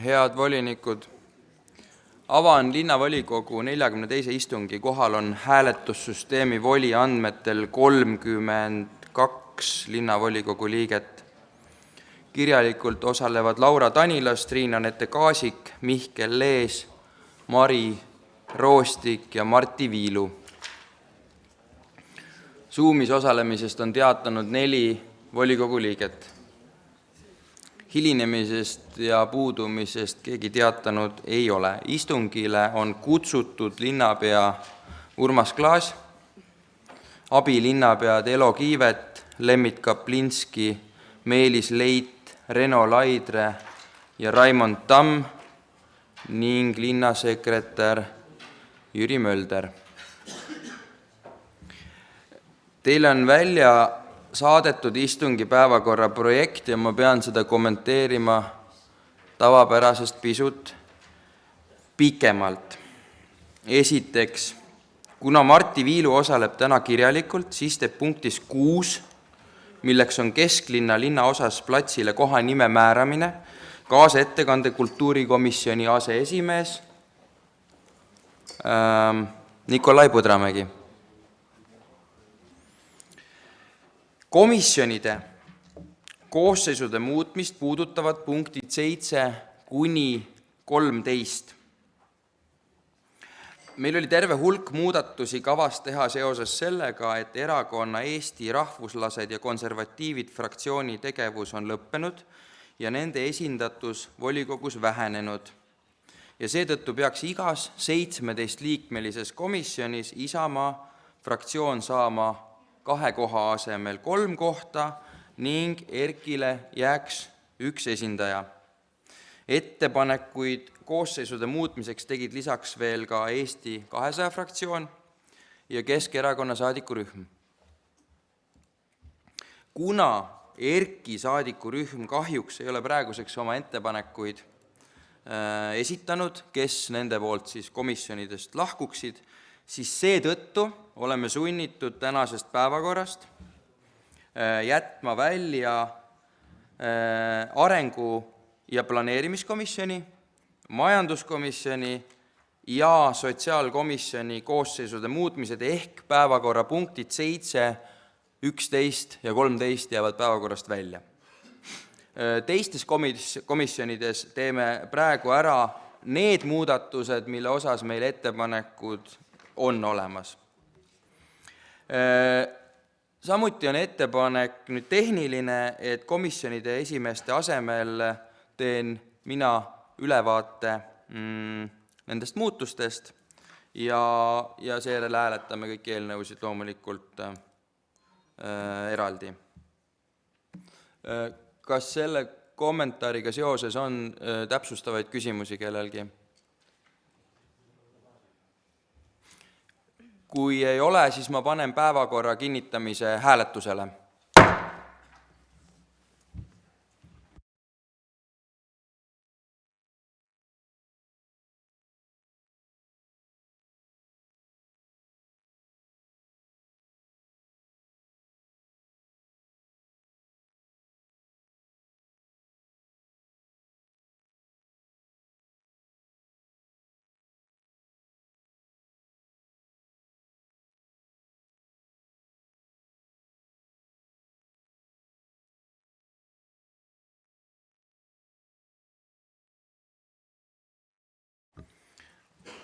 Head volinikud, avan linnavolikogu 42. istungi. Kohal on hääletussüsteemi voli andmetel 32 linnavolikogu liiget. Kirjalikult osalevad Laura Tanilas, Triin-Anette Kaasik, Mihkel Lees, Mari Roostik ja Martti Viilu. Zoomis osalemisest on teatanud 4 volikogu liiget. Hilinemisest ja puudumisest keegi teatanud ei ole. Istungile on kutsutud linnapea Urmas Klaas, abilinnapead Elo Kiivet, Lemmit Kaplinski, Meelis Leit, Reno Laidre ja Raimond Tamm ning linnasekretär Jüri Mölder. Teile on välja saadetud istungi päevakorra projekt ja ma pean seda kommenteerima tavapärasest pisut pikemalt. Esiteks, kuna Martti Viilu osaleb täna kirjalikult, siis teeb punktis 6, milleks on kesklinna linnaosas platsile koha nime määramine, kaasettekande kultuurikomisjoni aseesimees Nikolai Põdramägi. Komisjonide koosseisude muutmist puudutavad punktid 7–13. Meil oli terve hulk muudatusi kavas teha seoses sellega, et erakonna Eesti Rahvuslased ja Konservatiivid fraktsiooni tegevus on lõppenud ja nende esindatus volikogus vähenenud. Ja seetõttu peaks igas 17-liikmelises komisjonis Isamaa fraktsioon saama 2 koha asemel 3 kohta ning Erkile jääks 1 esindaja. Ettepanekuid koosseisude muutmiseks tegid lisaks veel ka Eesti 200 fraktsioon ja Keskerakonna saadikurühm. Kuna Erki saadikurühm kahjuks ei ole praeguseks oma ettepanekuid esitanud, kes nende poolt siis komisjonidest lahkuksid, siis seetõttu oleme sunnitud tänasest päevakorrast jätma välja arengu- ja planeerimiskomisjoni, majanduskomisjoni ja sotsiaalkomisjoni koosseisude muutmised ehk päevakorrapunktid 7, 11 ja 13 jäävad päevakorrast välja. Teistes komisjonides teeme praegu ära need muudatused, mille osas meil ettepanekud on olemas. Samuti on ettepanek nüüd tehniline, et komisjonide esimeeste asemel teen mina ülevaate nendest muutustest ja seejärel hääletame kõik eelnõusid loomulikult eraldi. Kas selle kommentaariga seoses on täpsustavaid küsimusi kellelgi? Kui ei ole, siis ma panen päevakorra kinnitamise hääletusele.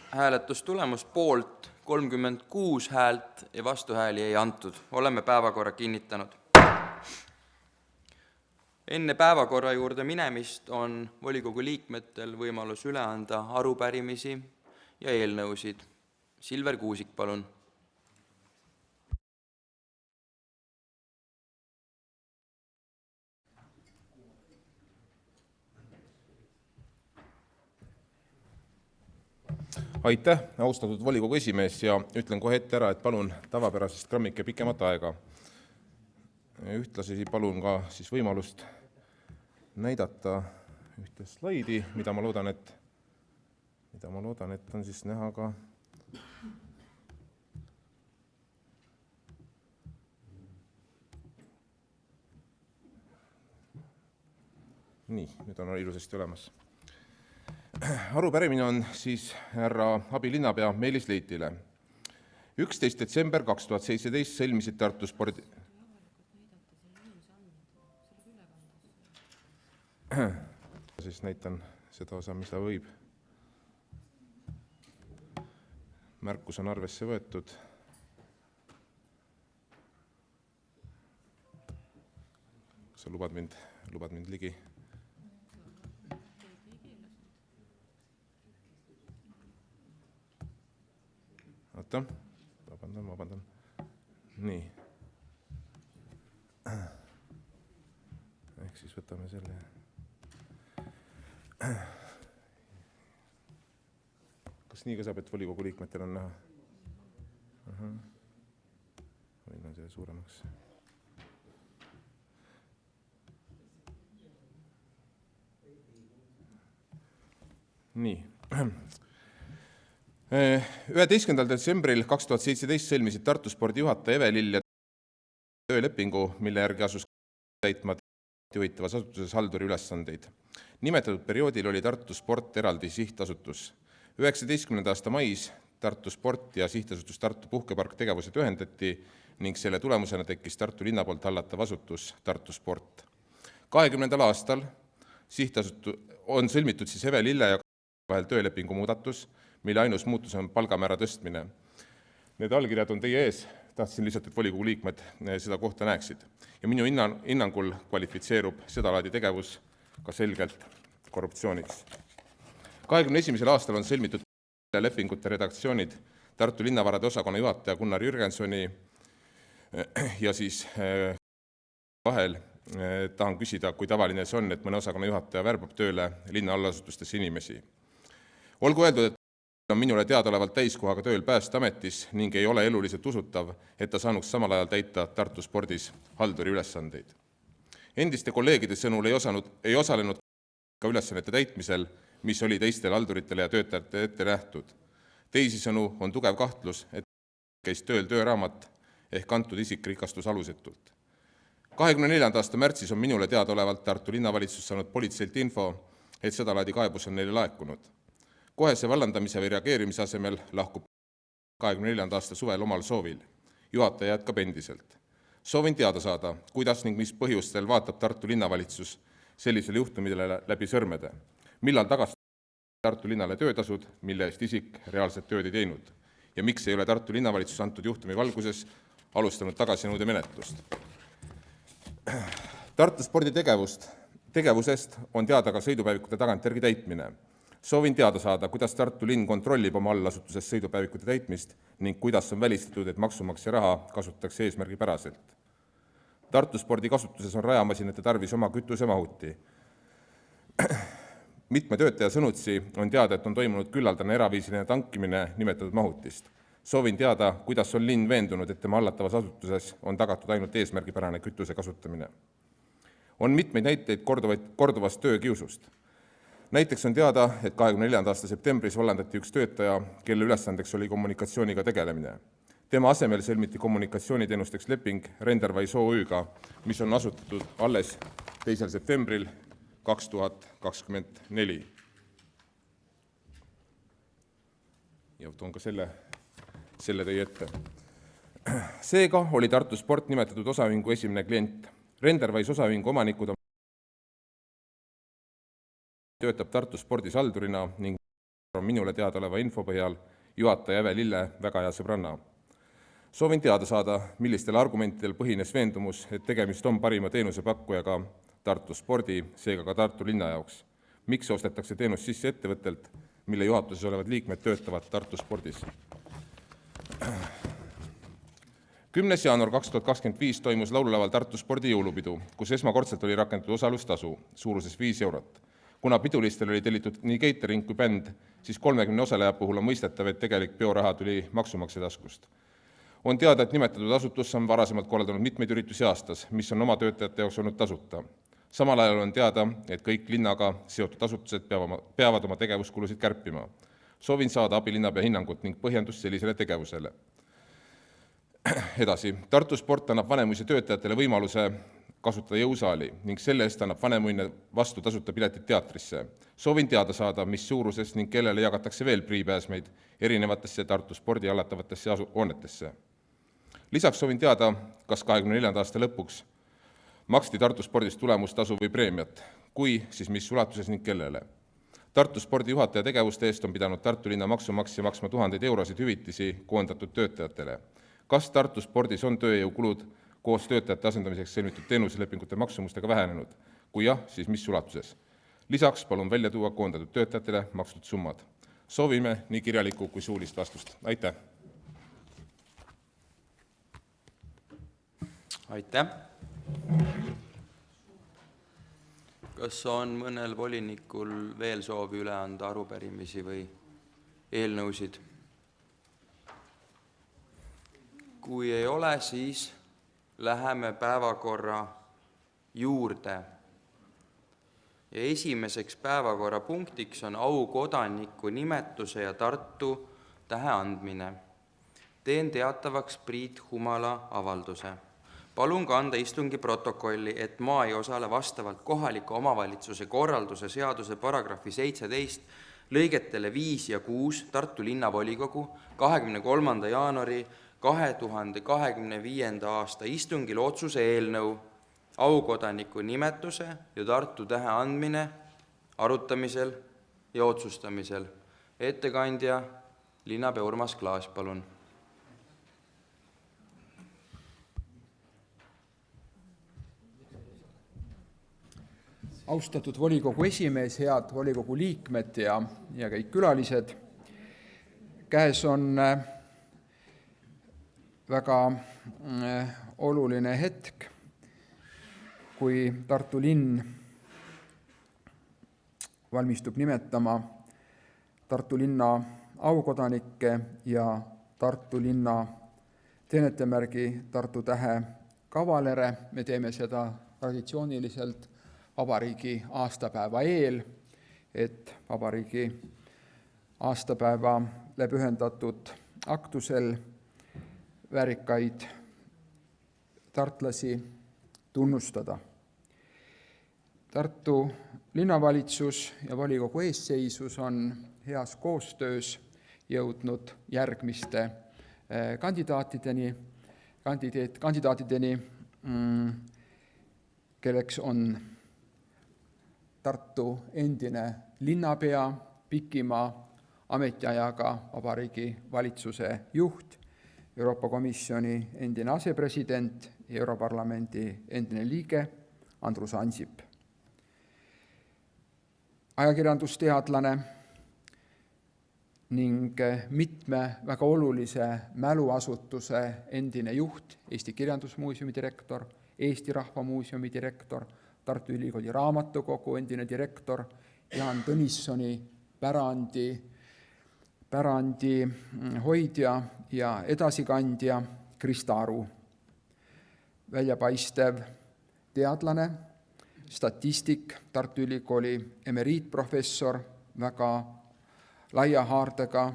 Hääletustulemus poolt 36 häält ja vastuhääli ei antud. Oleme päevakorra kinnitanud. Enne päevakorra juurde minemist on volikogu liikmetel võimalus üle anda arupärimisi ja eelnõusid. Silver Kuusik, palun. Aitäh, austatud volikogu esimees, ja ütlen kohe ette ära, et palun tavapärasest grammike pikemat aega. Ühtlasi palun ka siis võimalust näidata ühte slaidi, mida ma loodan, et on siis näha ka Nii, nüüd on ilusasti olemas. Arupärimine on siis härra abilinnapea Meelis Leitile. 11. detsember 2017 sõlmisid Tartu spordi... Siis näitan seda osa, mis ta võib. Märkus on arvesse võetud. Sa lubad mind ligi? Oota, vabandan. Nii. Ehk siis võtame selle. Kas nii ka saab, et volikogu liikmetel on näha? Võin on selle suuremaks. Nii. 11. detsembril 2017 sõlmisid Tartu spordi juhataja Eve Lill ja töölepingu, mille järgi asus täitma juhitavas asutuses halduri ülesandeid. Nimetatud perioodil oli Tartu sport eraldi sihtasutus. 19. aasta mais Tartu sport ja sihtasutus Tartu puhkepark tegevused ühendati ning selle tulemusena tekkis Tartu linna poolt hallatav asutus Tartu sport. 20. aastal on sõlmitud siis Eve Lille ja vahel töölepingu muudatus, mille ainus muutus on palgamäära tõstmine. Need allkirjad on teie ees, tahtsin lihtsalt, et volikogu liikmed seda kohta näeksid. Ja minu hinnangul kvalifitseerub sedalaadi tegevus ka selgelt korruptsiooniks. 21. aastal on sõlmitud lepingute redaktsioonid Tartu linnavarade osakonna juhataja Gunnar Jürgensoni ja siis vahel tahan küsida, kui tavaline see on, et mõne osakonna juhataja värbab tööle linna allasutustesse inimesi. Olgu öeldud, et on minule teadaolevalt täiskohaga tööl Päästeametis ning ei ole eluliselt usutav, et ta saanuks samal ajal täita Tartu spordis halduri ülesandeid. Endiste kolleegide sõnul ei osalenud ka ülesannete täitmisel, mis oli teistele halduritele ja töötajate ette nähtud. Teisisõnu on tugev kahtlus, et käis tööl tööraamat ehk antud isik rikastus alusetult. 24. aasta märtsis on minule teadaolevalt Tartu linnavalitsus saanud politseilt info, et sedalaadi kaebus on neile laekunud. Kohese vallandamise või reageerimise asemel lahkub 24. aasta suvel omal soovil. Juhataja jätkab endiselt. Soovin teada saada, kuidas ning mis põhjustel vaatab Tartu linnavalitsus sellisele juhtumidele läbi sõrmede. Millal tagastab Tartu linnale töötasud, mille eest isik reaalset tööd ei teinud? Ja miks ei ole Tartu linnavalitsus antud juhtumi valguses alustanud tagasinõude menetlust? Tartu spordi tegevusest on teada ka sõidupäevikute tagantjärgi täitmine. Soovin teada saada, kuidas Tartu linn kontrollib oma allasutuses sõidupäevikute täitmist ning kuidas on välistatud, et maksumaksja raha kasutatakse eesmärgipäraselt. Tartu spordi kasutuses on rajamasinate tarvis oma kütusemahuti. Mitme töötaja sõnutsi on teada, et on toimunud küllaldane eraviisiline tankimine nimetatud mahutist. Soovin teada, kuidas on linn veendunud, et tema hallatavas asutuses on tagatud ainult eesmärgipärane kütuse kasutamine. On mitmeid näiteid korduvast töökiusust. Näiteks on teada, et 24. aasta septembris vallandati üks töötaja, kelle ülesandeks oli kommunikatsiooniga tegelemine. Tema asemel sõlmiti kommunikatsiooniteenusteks leping Renderwise OÜ-ga, mis on asutatud alles 2. septembril 2024. Ja toon ka selle teie ette. Seega oli Tartu sport nimetatud osaühingu esimene klient. Renderwise osaühingu omanikud töötab Tartu spordis haldurina ning on minule teadaoleva info põhjal juhataja Eve Lille väga hea sõbranna. Soovin teada saada, millistel argumentidel põhines veendumus, et tegemist on parima teenusepakkujaga Tartu spordi, seega ka Tartu linna jaoks. Miks ostetakse teenus sisse ettevõttelt, mille juhatuses olevad liikmed töötavad Tartu spordis? 10. jaanuar 2025 toimus laululaval Tartu spordi jõulupidu, kus esmakordselt oli rakendatud osalustasu suuruses 5 eurot. Kuna pidulistel oli tellitud nii catering kui bänd, siis 30 osaleja puhul on mõistetav, et tegelik peoraha tuli maksumaksja taskust. On teada, et nimetatud asutus on varasemalt korraldanud mitmeid üritusi aastas, mis on oma töötajate jaoks olnud tasuta. Samal ajal on teada, et kõik linnaga seotud asutused peavad oma tegevuskulusid kärpima. Soovin saada abilinnapea hinnangut ning põhjendust sellisele tegevusele. Edasi, Tartu sport annab Vanemuise töötajatele võimaluse kasutada jõusaali ning selle eest annab Vanemuine vastu tasuta piletid teatrisse. Soovin teada saada, mis suuruses ning kellele jagatakse veel priipääsmeid erinevatesse Tartu spordi hallatavatesse hoonetesse. Lisaks soovin teada, kas 24. aasta lõpuks maksti Tartu spordis tulemustasu või preemiat, kui, siis mis ulatuses ning kellele. Tartu spordi juhataja tegevuste eest on pidanud Tartu linna maksumaksja maksma tuhandeid eurosid hüvitisi koondatud töötajatele. Kas Tartu spordis on tööjõukulud koos töötajate asendamiseks sõlmitud teenuslepingute maksumustega vähenenud? Kui jah, siis mis ulatuses? Lisaks palun välja tuua koondatud töötajatele makstud summad. Soovime nii kirjalikku kui suulist vastust. Aitäh! Aitäh! Kas on mõnel volinikul veel soovi üle anda arupärimisi või eelnõusid? Kui ei ole, siis läheme päevakorra juurde. Ja esimeseks päevakorrapunktiks on aukodaniku nimetuse ja Tartu tähe andmine. Teen teatavaks Priit Humala avalduse. Palun kanda istungi protokolli, et ma ei osale vastavalt kohaliku omavalitsuse korralduse seaduse paragrahvi 17 lõigetele 5 ja 6 Tartu linnavolikogu 23. jaanuari 2025. aasta istungil otsuse eelnõu aukodaniku nimetuse ja Tartu tähe andmine arutamisel ja otsustamisel. Ettekandja linnapea Urmas Klaas, palun. Austatud volikogu esimees, head volikogu liikmed ja kõik külalised. Käes on väga oluline hetk, kui Tartu linn valmistub nimetama Tartu linna aukodanikke ja Tartu linna teenetemärgi Tartu tähe kavalere. Me teeme seda traditsiooniliselt vabariigi aastapäeva eel, et vabariigi aastapäevale pühendatud aktusel väärikaid tartlasi tunnustada. Tartu linnavalitsus ja volikogu eesseisus on heas koostöös jõudnud järgmiste kandidaatideni, kelleks on Tartu endine linnapea, pikima ametiajaga vabariigi valitsuse juht, Euroopa Komisjoni endine asepresident ja Europarlamendi endine liige Andrus Ansip. Ajakirjandusteadlane ning mitme väga olulise mäluasutuse endine juht, Eesti Kirjandusmuuseumi direktor, Eesti Rahva Muuseumi direktor, Tartu Ülikooli raamatukogu endine direktor, Jaan Tõnissoni pärandi hoidja ja edasikandja Krista Aru. Väljapaistev teadlane, statistik, Tartu Ülikooli emeriitprofessor, väga laia haardega,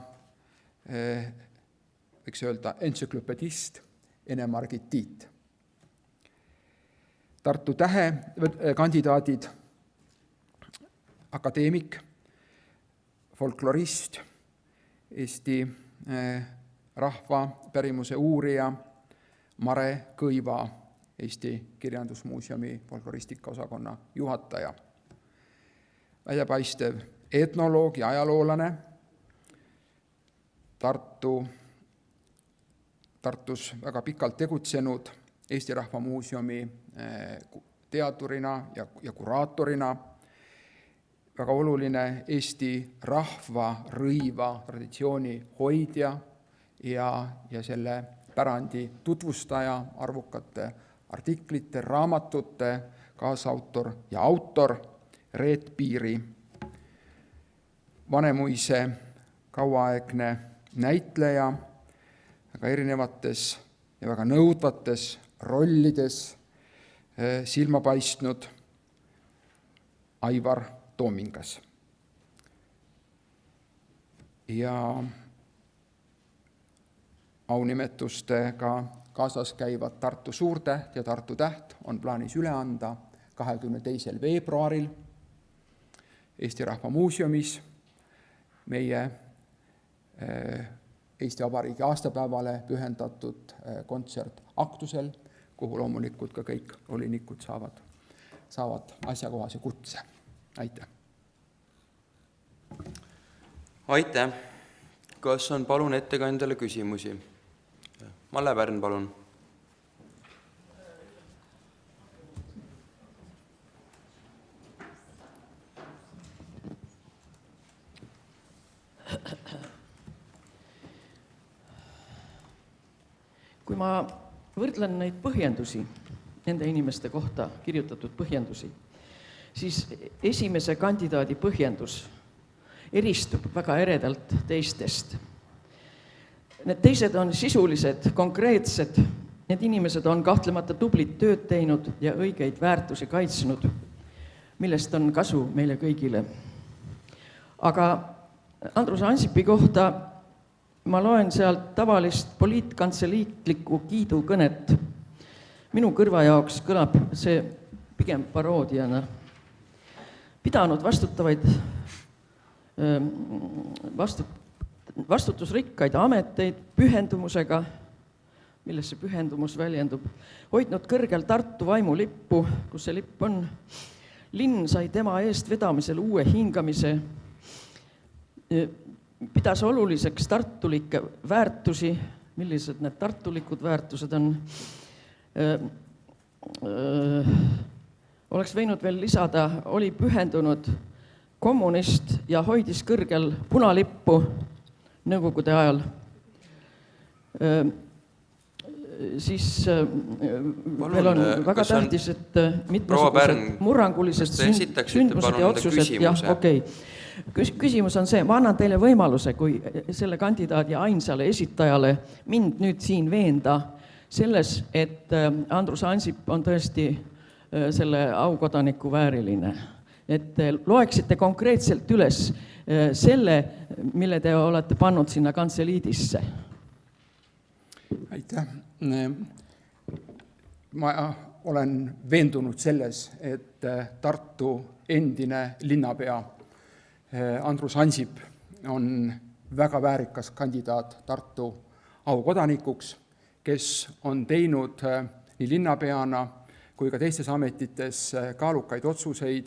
võiks öelda entsüklopedist Ene-Margit Tiit. Tartu tähe kandidaadid, akadeemik, folklorist, Eesti rahva pärimuse uurija Mare Kõiva, Eesti Kirjandusmuuseumi folkloristika osakonna juhataja. Väljapaistev etnoloog ja ajaloolane, Tartus väga pikalt tegutsenud Eesti Rahva Muuseumi teadurina ja kuraatorina, väga oluline Eesti rahva rõiva traditsiooni hoidja ja selle pärandi tutvustaja, arvukate artiklite, raamatute kaasautor ja autor Reet Piiri. Vanemuise kauaaegne näitleja, väga erinevates ja väga nõudvates rollides silma paistnud Aivar Toomingas. Ja aunimetustega kaasas käivad Tartu suurtäht ja Tartu täht on plaanis üle anda 22. veebruaril Eesti Rahva Muuseumis meie Eesti Vabariigi aastapäevale pühendatud kontsertaktusel, kuhu loomulikult ka kõik volinikud saavad asjakohase kutse. Aitäh! Aitäh! Kas on palun ettekandjale küsimusi? Malle Pärn, palun! Kui ma võrdlen neid põhjendusi, nende inimeste kohta kirjutatud põhjendusi, siis esimese kandidaadi põhjendus eristub väga eredalt teistest. Need teised on sisulised, konkreetsed, need inimesed on kahtlemata tublit tööd teinud ja õigeid väärtusi kaitsnud, millest on kasu meile kõigile. Aga Andrus Ansipi kohta ma loen sealt tavalist poliitkantseliitlikku kiidukõnet. Minu kõrva jaoks kõlab see pigem paroodiana. Pidanud vastutusrikkaid ameteid pühendumusega, milles see pühendumus väljendub, hoidnud kõrgel Tartu vaimulippu, kus see lipp on. Linn sai tema eest vedamisel uue hingamise, pidas oluliseks tartulikke väärtusi, millised need tartulikud väärtused on. Oleks võinud veel lisada, oli pühendunud kommunist ja hoidis kõrgel punalippu nõukogude ajal. Siis veel on väga tähtis, et mitmesugused murrangulised sündmused ja otsused. Jah, okei. Küsimus on see, ma annan teile võimaluse, kui selle kandidaadi ainsale esitajale mind nüüd siin veenda selles, et Andrus Ansip on tõesti selle aukodaniku vääriline. Et loeksite konkreetselt üles selle, mille te olete pannud sinna kantseliidisse. Aitäh. Ma olen veendunud selles, et Tartu endine linnapea Andrus Ansip on väga väärikas kandidaat Tartu aukodanikuks, kes on teinud nii linnapeana kui ka teistes ametites kaalukaid otsuseid,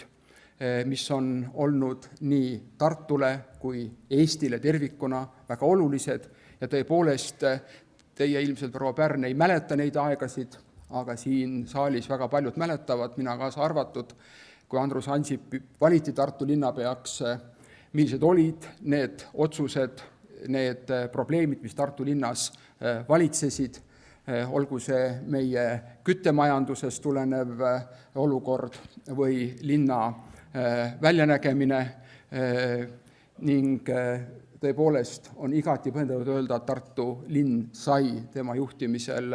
mis on olnud nii Tartule kui Eestile tervikuna väga olulised ja tõepoolest teie ilmselt, proua Pärn, ei mäleta neid aegasid, aga siin saalis väga paljud mäletavad, mina kaasa arvatud, kui Andrus Ansip valiti Tartu linnapeaks, millised olid need otsused, need probleemid, mis Tartu linnas valitsesid, olgu see meie küttemajandusest tulenev olukord või linna väljanägemine ning tõepoolest on igati põhjendatud öelda, et Tartu linn sai tema juhtimisel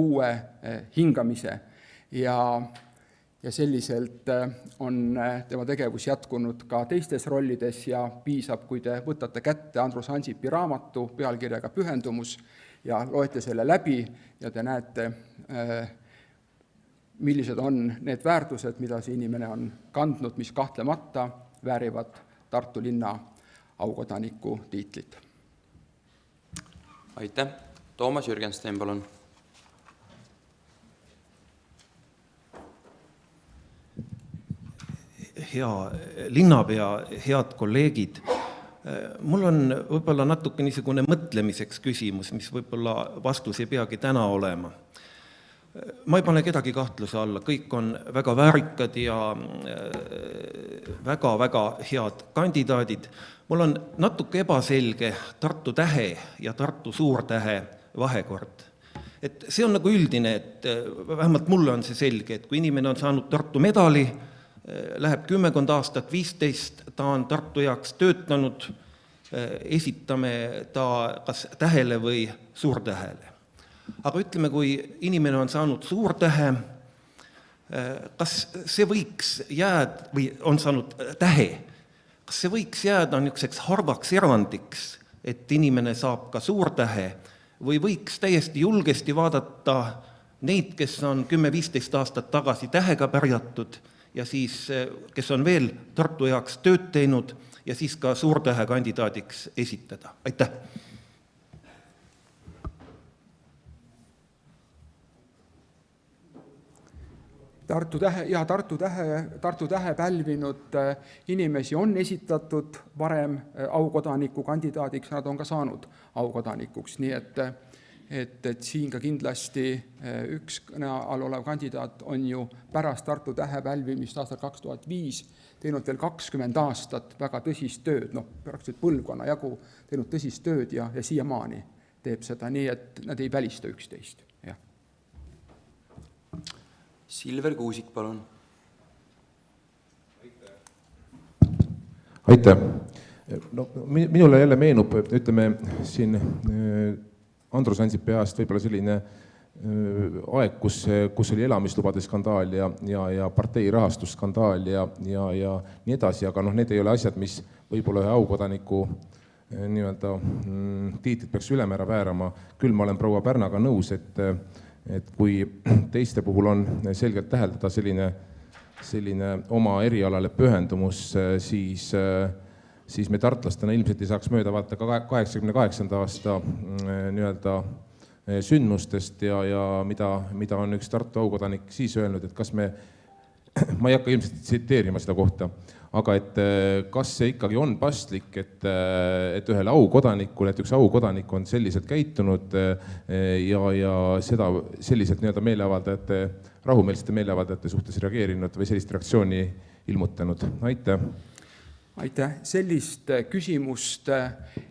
uue hingamise ja selliselt on tema tegevus jätkunud ka teistes rollides ja piisab, kui te võtate kätte Andrus Ansipi raamatu pealkirjaga Pühendumus ja loete selle läbi ja te näete, millised on need väärtused, mida see inimene on kandnud, mis kahtlemata väärivad Tartu linna aukodaniku tiitlit. Aitäh. Toomas Jürgenstein, palun. Hea linnapea, head kolleegid. Mul on võib-olla natuke niisugune mõtlemiseks küsimus, mis võib-olla vastus ei peagi täna olema. Ma ei pane kedagi kahtluse alla, kõik on väga väärikad ja väga-väga head kandidaadid. Mul on natuke ebaselge Tartu tähe ja Tartu suurtähe vahekord. Et see on nagu üldine, et vähemalt mulle on see selge, et kui inimene on saanud Tartu medali, läheb 10 aastat, 15, ta on Tartu heaks töötanud, esitame ta kas tähele või suurtähele. Aga ütleme, kui inimene on saanud suurtähe, kas see võiks jääda, või on saanud tähe, kas see võiks jääda niisuguseks harvaks erandiks, et inimene saab ka suurtähe, või võiks täiesti julgesti vaadata neid, kes on 10-15 aastat tagasi tähega pärjatud ja siis, kes on veel Tartu heaks tööd teinud ja siis ka suurtähe kandidaadiks esitada. Aitäh! Tartu tähe pälvinud inimesi on esitatud varem aukodaniku kandidaadiks, nad on ka saanud aukodanikuks, nii et siin ka kindlasti üks kõne all olev kandidaat on ju pärast Tartu tähe pälvimist aastal 2005 teinud veel 20 aastat väga tõsist tööd, praktiliselt põlvkonna jagu teinud tõsist tööd ja siiamaani teeb seda, nii et nad ei välista üksteist. Jah. Silver Kuusik, palun. Aitäh. No, minule jälle meenub, ütleme siin Andrus Ansipi ajast võib-olla selline aeg, kus oli elamislubade skandaal ja partei rahastusskandaal ja nii edasi, aga need ei ole asjad, mis võib-olla ühe aukodaniku nii-öelda tiitlit peaks ülemäära väärama. Küll ma olen proua Pärnaga nõus, et kui teiste puhul on selgelt täheldada selline oma erialale pühendumus, siis me tartlastena ilmselt ei saaks mööda vaadata ka 88. aasta nii-öelda sündmustest ja mida on üks Tartu aukodanik siis öelnud, et kas ma ei hakka ilmselt tsiteerima seda kohta, aga et kas see ikkagi on paslik, et ühele aukodanikule, et üks aukodanik on selliselt käitunud ja seda selliselt nii-öelda meeleavaldajate, rahumeelsete meeleavaldajate suhtes reageerinud või sellist reaktsiooni ilmutanud. Aitäh! Aitäh! Sellist küsimust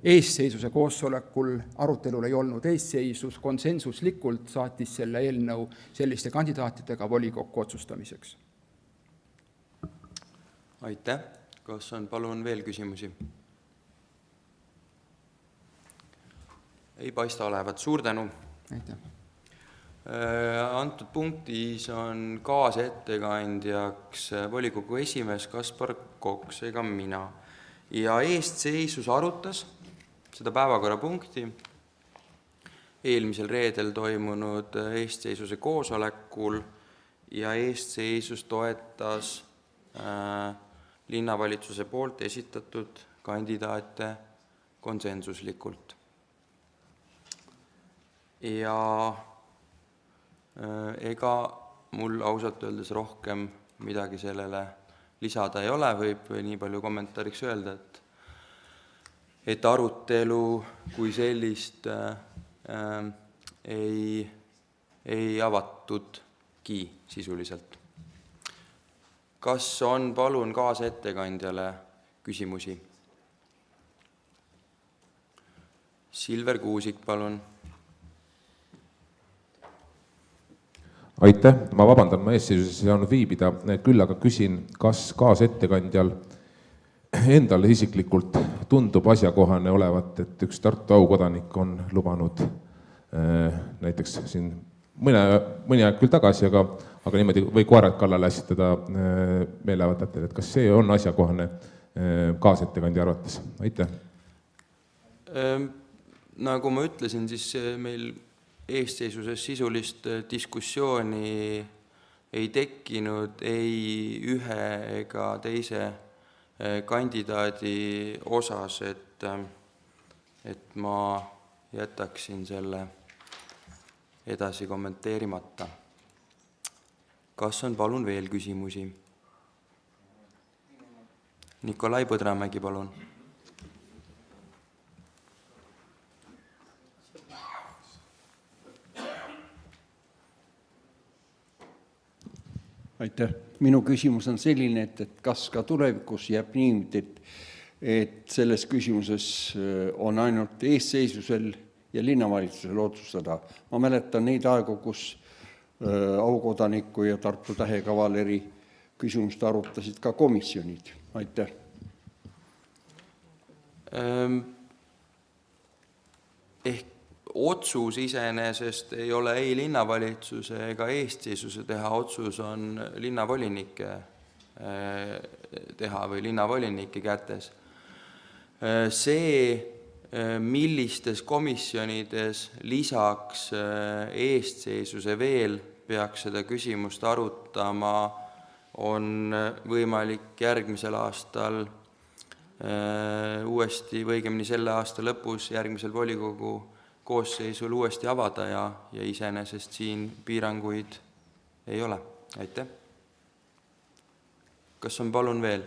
eesseisuse koosolekul arutelul ei olnud. Eesseisus konsensuslikult saatis selle eelnõu selliste kandidaatidega volikokku otsustamiseks. Aitäh! Kas on palun veel küsimusi? Ei paista olevat. Suur tänu! Aitäh! Antud punktis on kaasettekandjaks volikogu esimees Kaspar Koks ega mina. Ja eestseisus arutas seda päevakorrapunkti eelmisel reedel toimunud eestseisuse koosolekul ja eestseisus toetas linnavalitsuse poolt esitatud kandidaate konsensuslikult. Ja ega mul ausalt öeldes rohkem midagi sellele lisada ei ole, võib nii palju kommentaariks öelda, et arutelu kui sellist ei avatudki sisuliselt. Kas on palun kaasettekandjale küsimusi? Silver Kuusik, palun. Aitäh, ma vabandan, ma eesseisus ei saanud viibida, küll aga küsin, kas kaasettekandjal endal isiklikult tundub asjakohane olevat, et üks Tartu aukodanik on lubanud näiteks siin mõni aeg küll tagasi, aga niimoodi või koerad kallale ässitada meeleavaldajatele, et kas see on asjakohane kaasettekandja arvates? Aitäh! Nagu ma ütlesin, siis meil eestseisuses sisulist diskussiooni ei tekkinud ei ühe ega teise kandidaadi osas, et ma jätaksin selle edasi kommenteerimata. Kas on palun veel küsimusi? Nikolai Põdramägi, palun. Aitäh. Minu küsimus on selline, et kas ka tulevikus jääb nii, et selles küsimuses on ainult eesseisusel ja linnavalitsusel otsustada. Ma mäletan neid aegu, kus aukodaniku ja Tartu tähe kavaleri küsimust arutasid ka komisjonid. Aitäh. Ehk otsus iseenesest ei ole ei linnavalitsuse ega eestseisuse teha, otsus on linnavolinike teha või linnavolinike kätes. See millistes komisjonides lisaks eestseisuse veel peaks seda küsimust arutama, on võimalik järgmisel aastal uuesti, või õigemini selle aasta lõpus järgmisel volikogu koosseisul uuesti avada ja iseenesest siin piiranguid ei ole. Aitäh. Kas on palun veel?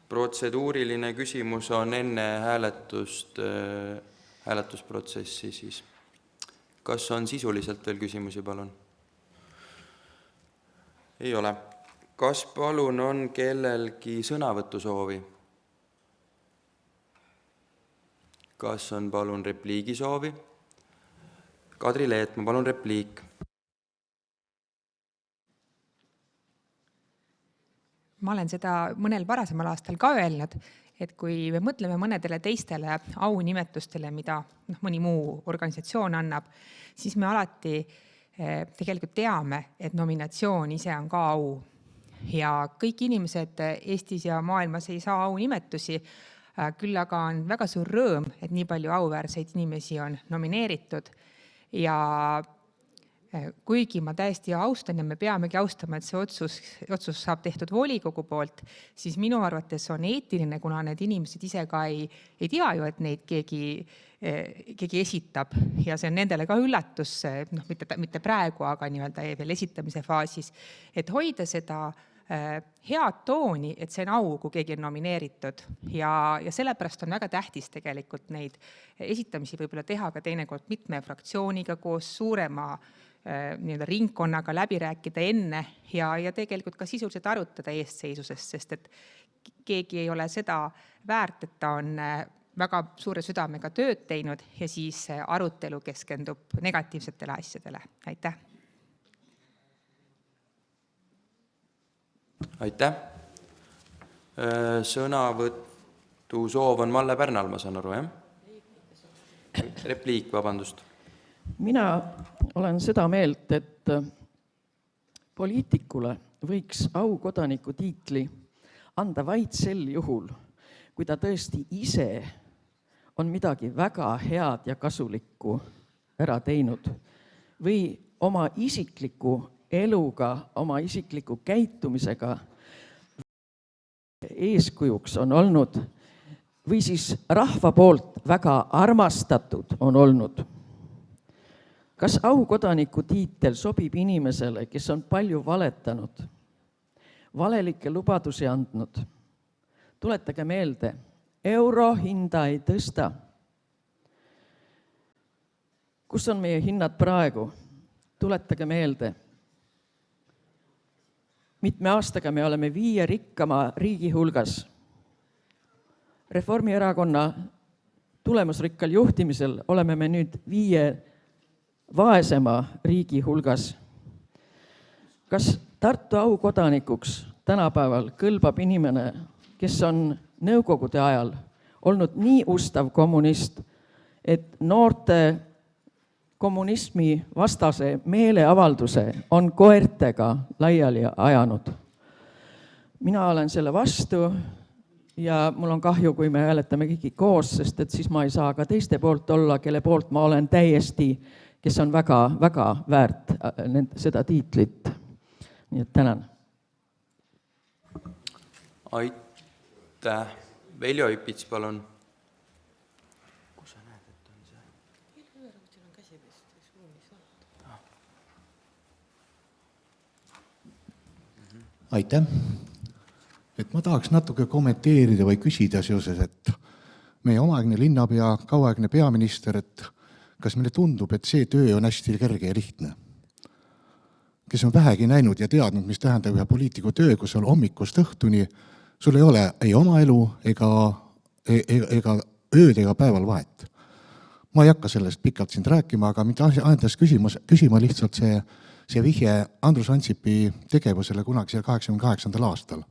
Protseduuriline küsimus on enne hääletusprotsessi siis. Kas on sisuliselt veel küsimusi, palun? Ei ole. Kas palun on kellelgi sõnavõtusoovi? Kas on palun repliigisoovi? Kadri Leetmaa, palun repliik. Ma olen seda mõnel varasemal aastal ka öelnud, et kui me mõtleme mõnedele teistele aunimetustele, mida mõni muu organisatsioon annab, siis me alati tegelikult teame, et nominatsioon ise on ka au. Ja kõik inimesed Eestis ja maailmas ei saa aunimetusi, küll aga on väga suur rõõm, et nii palju auväärseid inimesi on nomineeritud. Ja kuigi ma täiesti austan ja me peamegi austama, et see otsus saab tehtud volikogu poolt, siis minu arvates on eetiline, kuna need inimesed ise ka ei tea ju, et neid keegi esitab ja see on nendele ka üllatus, mitte praegu, aga nii-öelda veel esitamise faasis, et hoida seda head tooni, et see on au, kui keegi on nomineeritud ja sellepärast on väga tähtis tegelikult neid esitamisi võib-olla teha ka teinekord mitme fraktsiooniga koos suurema nii-öelda ringkonnaga läbi rääkida enne ja tegelikult ka sisuliselt arutada eestseisusest, sest et keegi ei ole seda väärt, et ta on väga suure südamega tööd teinud ja siis arutelu keskendub negatiivsetele asjadele. Aitäh! Aitäh! Sõnavõtu soov on Malle Pärnal, ma saan aru, jah? Repliik, vabandust. Mina olen seda meelt, et poliitikule võiks aukodaniku tiitli anda vaid sel juhul, kui ta tõesti ise on midagi väga head ja kasulikku ära teinud või oma isikliku eluga, oma isikliku käitumisega eeskujuks on olnud või siis rahva poolt väga armastatud on olnud. Kas aukodaniku tiitel sobib inimesele, kes on palju valetanud, valelikke lubadusi andnud? Tuletage meelde, euro hinda ei tõsta. Kus on meie hinnad praegu? Tuletage meelde. Mitme aastaga me oleme 5 rikkama riigi hulgas. Reformierakonna tulemusrikkal juhtimisel oleme me nüüd 5 vaesema riigi hulgas. Kas Tartu aukodanikuks tänapäeval kõlbab inimene, kes on nõukogude ajal olnud nii ustav kommunist, et noorte kommunismi vastase meeleavalduse on koertega laiali ajanud? Mina olen selle vastu ja mul on kahju, kui me hääletame kõigi koos, sest et siis ma ei saa ka teiste poolt olla, kelle poolt ma olen täiesti, kes on väga, väga väärt seda tiitlit. Nii et tänan. Aitäh. Veljo Ipits, palun. Kus sa näed, et on see? Aitäh. Et ma tahaks natuke kommenteerida või küsida seoses, et meie omaaegne linnapea, kauaaegne peaminister, et kas meile tundub, et see töö on hästi kerge ja lihtne? Kes on vähegi näinud ja teadnud, mis tähendab ühe poliitiku töö, kus on hommikust õhtuni, sul ei ole ei oma elu ega ööd ega päeval vahet. Ma ei hakka sellest pikalt siin rääkima, aga mind ajendas küsima lihtsalt see vihje Andrus Ansipi tegevusele kunagi 88. aastal.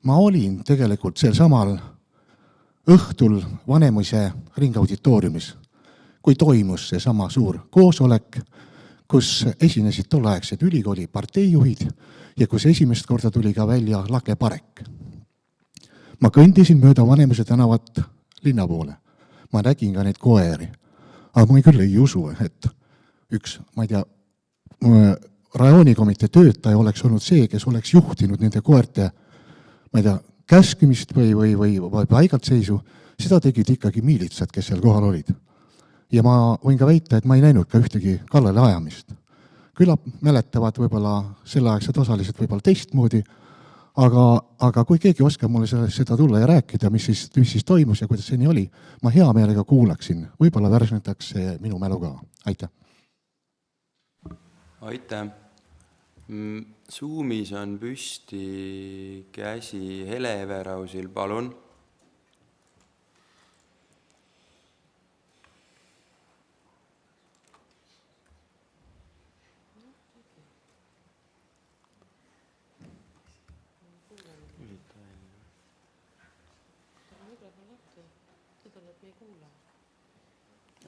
Ma olin tegelikult sel samal õhtul Vanemuise ringauditooriumis, kui toimus see sama suur koosolek, kus esinesid tolleaegsed ülikooli parteijuhid ja kus esimest korda tuli ka välja Lake Parek. ma kõndisin mööda Vanemuise tänavat linna poole. Ma nägin ka neid koeri. Aga ma küll ei usu, et üks, ma ei tea, rajoonikomitee töötaja oleks olnud see, kes oleks juhtinud nende koerte, ma ei tea, käskimist või paigalt seisu, seda tegid ikkagi miilitsad, kes seal kohal olid. Ja ma võin ka väita, et ma ei näinud ka ühtegi kallale ajamist. Küllap mäletavad võib-olla selleaegsed osalised võib-olla teistmoodi, aga kui keegi oskab mulle seda tulla ja rääkida, mis siis toimus ja kuidas see nii oli, ma hea meelega kuulaksin. Võib-olla värsnetakse minu mälu ka. Aitäh! Aitäh! Zoomis on püsti käsi Hele Everausil, palun.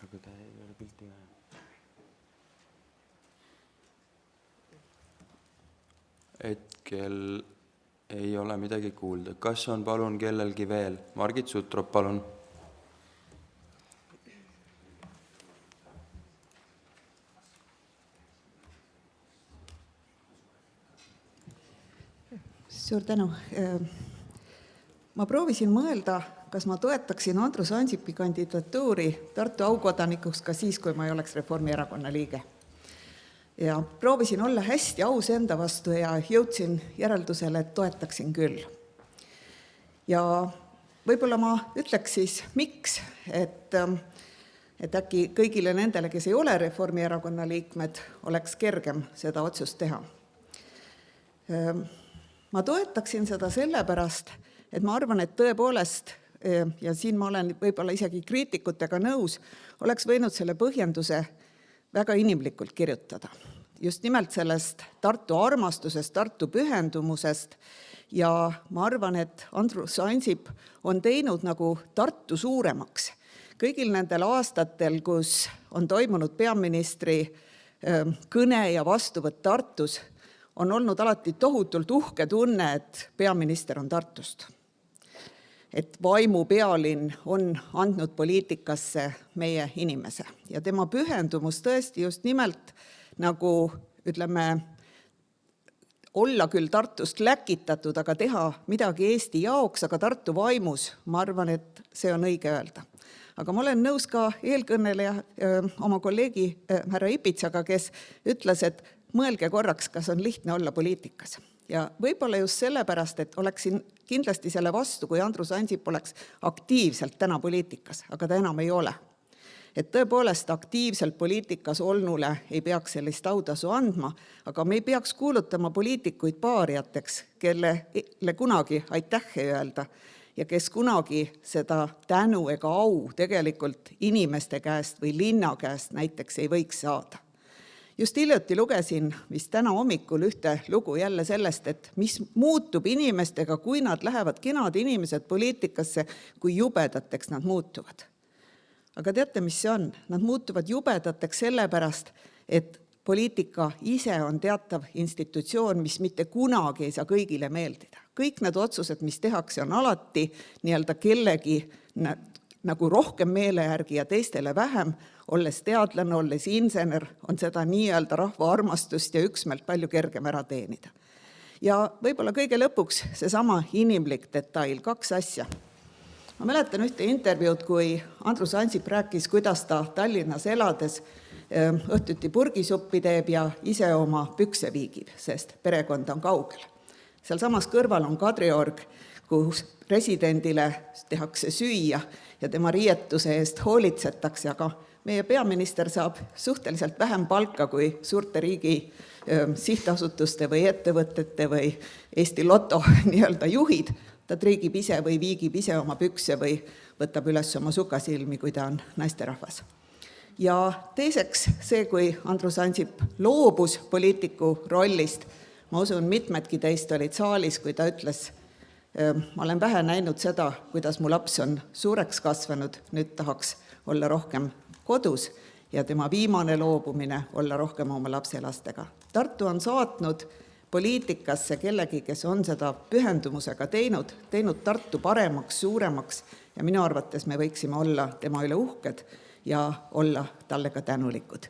Aga ta ei ole pilti ka. Hetkel ei ole midagi kuulda. Kas on palun kellelgi veel? Margit Sutrop, palun. Suur tänu. Ma proovisin mõelda, kas ma toetaksin Andrus Ansipi kandidatuuri Tartu aukodanikuks ka siis, kui ma ei oleks Reformierakonna liige. Ja proovisin olla hästi aus enda vastu ja jõudsin järeldusele, et toetaksin küll. Ja võib-olla ma ütleks siis, miks, et äkki kõigile nendele, kes ei ole Reformierakonna liikmed, oleks kergem seda otsust teha. Ma toetaksin seda sellepärast, et ma arvan, et tõepoolest, ja siin ma olen võib-olla isegi kriitikutega nõus, oleks võinud selle põhjenduse väga inimlikult kirjutada. Just nimelt sellest Tartu armastusest, Tartu pühendumusest ja ma arvan, et Andrus Ansip on teinud nagu Tartu suuremaks. Kõigil nendel aastatel, kus on toimunud peaministri kõne ja vastuvõtt Tartus, on olnud alati tohutult uhke tunne, et peaminister on Tartust. Et vaimu pealinn on andnud poliitikasse meie inimese. Ja tema pühendumus tõesti just nimelt nagu, ütleme, olla küll Tartust läkitatud, aga teha midagi Eesti jaoks, aga Tartu vaimus, ma arvan, et see on õige öelda. Aga ma olen nõus ka eelkõneleja, oma kolleegi härra Ipitsaga, kes ütles, et mõelge korraks, kas on lihtne olla poliitikas. Ja võib-olla just sellepärast, et oleksin kindlasti selle vastu, kui Andrus Ansip oleks aktiivselt täna poliitikas, aga ta enam ei ole. Et tõepoolest aktiivselt poliitikas olnule ei peaks sellist autasu andma, aga me ei peaks kuulutama poliitikuid paariateks, kelle kunagi aitäh ei öelda ja kes kunagi seda tänu ega au tegelikult inimeste käest või linna käest näiteks ei võiks saada. Just hiljuti lugesin vist täna hommikul ühte lugu jälle sellest, et mis muutub inimestega, kui nad lähevad kenad inimesed poliitikasse, kui jubedateks nad muutuvad. Aga teate, mis see on? Nad muutuvad jubedateks sellepärast, et poliitika ise on teatav institutsioon, mis mitte kunagi ei saa kõigile meeldida. Kõik need otsused, mis tehakse, on alati nii-öelda kellegi nagu rohkem meele järgi ja teistele vähem, olles teadlane, olles insener, on seda nii-öelda rahva armastust ja üksmelt palju kergem ära teenida. Ja võib-olla kõige lõpuks seesama inimlik detail, 2 asja. Ma mäletan ühte intervjuud, kui Andrus Ansip rääkis, kuidas ta Tallinnas elades õhtuti purgisuppi teeb ja ise oma pükse viigib, sest perekond on kaugel. Seal samas kõrval on Kadriorg, kus residendile tehakse süüa ja tema riietuse eest hoolitsetakse, aga meie peaminister saab suhteliselt vähem palka kui suurte riigi sihtasutuste või ettevõtete või Eesti Loto nii-öelda juhid. Ta triigib ise või viigib ise oma pükse või võtab üles oma sukasilmi, kui ta on naisterahvas. Ja teiseks see, kui Andrus Ansip loobus poliitiku rollist, ma usun, mitmedki teist olid saalis, kui ta ütles, ma olen vähe näinud seda, kuidas mu laps on suureks kasvanud, nüüd tahaks olla rohkem kodus ja tema viimane loobumine olla rohkem oma lapselastega. Tartu on saatnud poliitikasse kellegi, kes on seda pühendumusega teinud Tartu paremaks, suuremaks ja minu arvates me võiksime olla tema üle uhked ja olla talle ka tänulikud.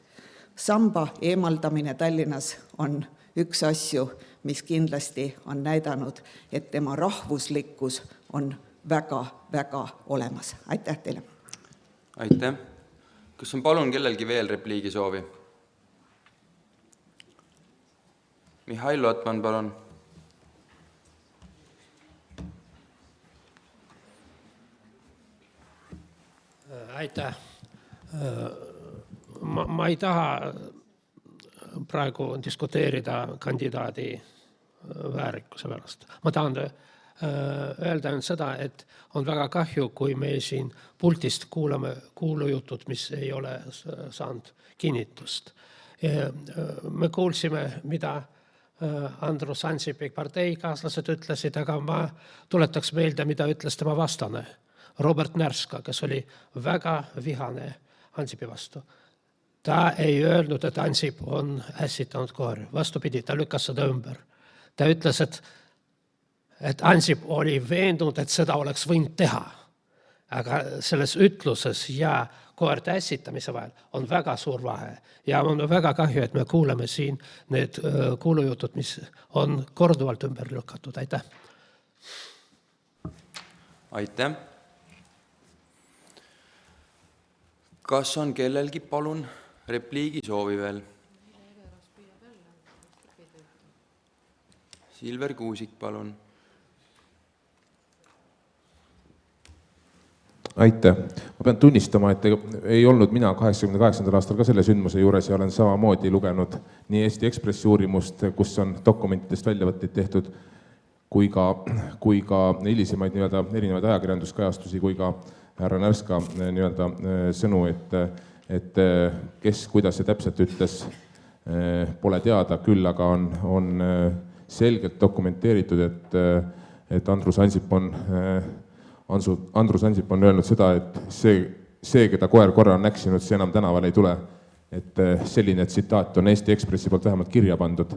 Samba eemaldamine Tallinnas on üks asju, mis kindlasti on näidanud, et tema rahvuslikkus on väga-väga olemas. Aitäh teile! Aitäh! Kas on palun kellelgi veel repliigi soovi? Mihhail Lotman, palun! Aitäh! Ma ei taha praegu diskuteerida kandidaadi väärikuse pärast. Ma tahan öelda seda, et on väga kahju, kui me siin pultist kuulame kuulujutud, mis ei ole saanud kinnitust. Me kuulsime, mida Andrus Ansipi parteikaaslased ütlesid, aga ma tuletaks meelde, mida ütles tema vastane, Robert Närska, kes oli väga vihane Ansipi vastu. Ta ei öelnud, et Ansip on ässitanud koeri. Vastupidi, ta lükkas seda ümber. Ta ütles, et Ansip oli veendunud, et seda oleks võinud teha. Aga selles ütluses ja koerte ässitamise vahel on väga suur vahe. Ja on väga kahju, et me kuuleme siin need kuulujutud, mis on korduvalt ümber lükatud. Aitäh! Aitäh! Kas on kellelgi palun repliigi soovi veel? Silver Kuusik, palun! Aitäh! Ma pean tunnistama, et ei olnud mina 88. aastal ka selle sündmuse juures ja olen samamoodi lugenud nii Eesti Ekspressi uurimust, kus on dokumentidest väljavõtteid tehtud, kui ka hilisemaid erinevaid ajakirjanduskajastusi, kui ka härra Närska sõnu, et kes, kuidas see täpselt ütles, pole teada, küll aga on selgelt dokumenteeritud, et Andrus Ansip on öelnud seda, et see, keda koer korra on näksinud, see enam tänaval ei tule. Et selline tsitaat on Eesti Ekspressi poolt vähemalt kirja pandud.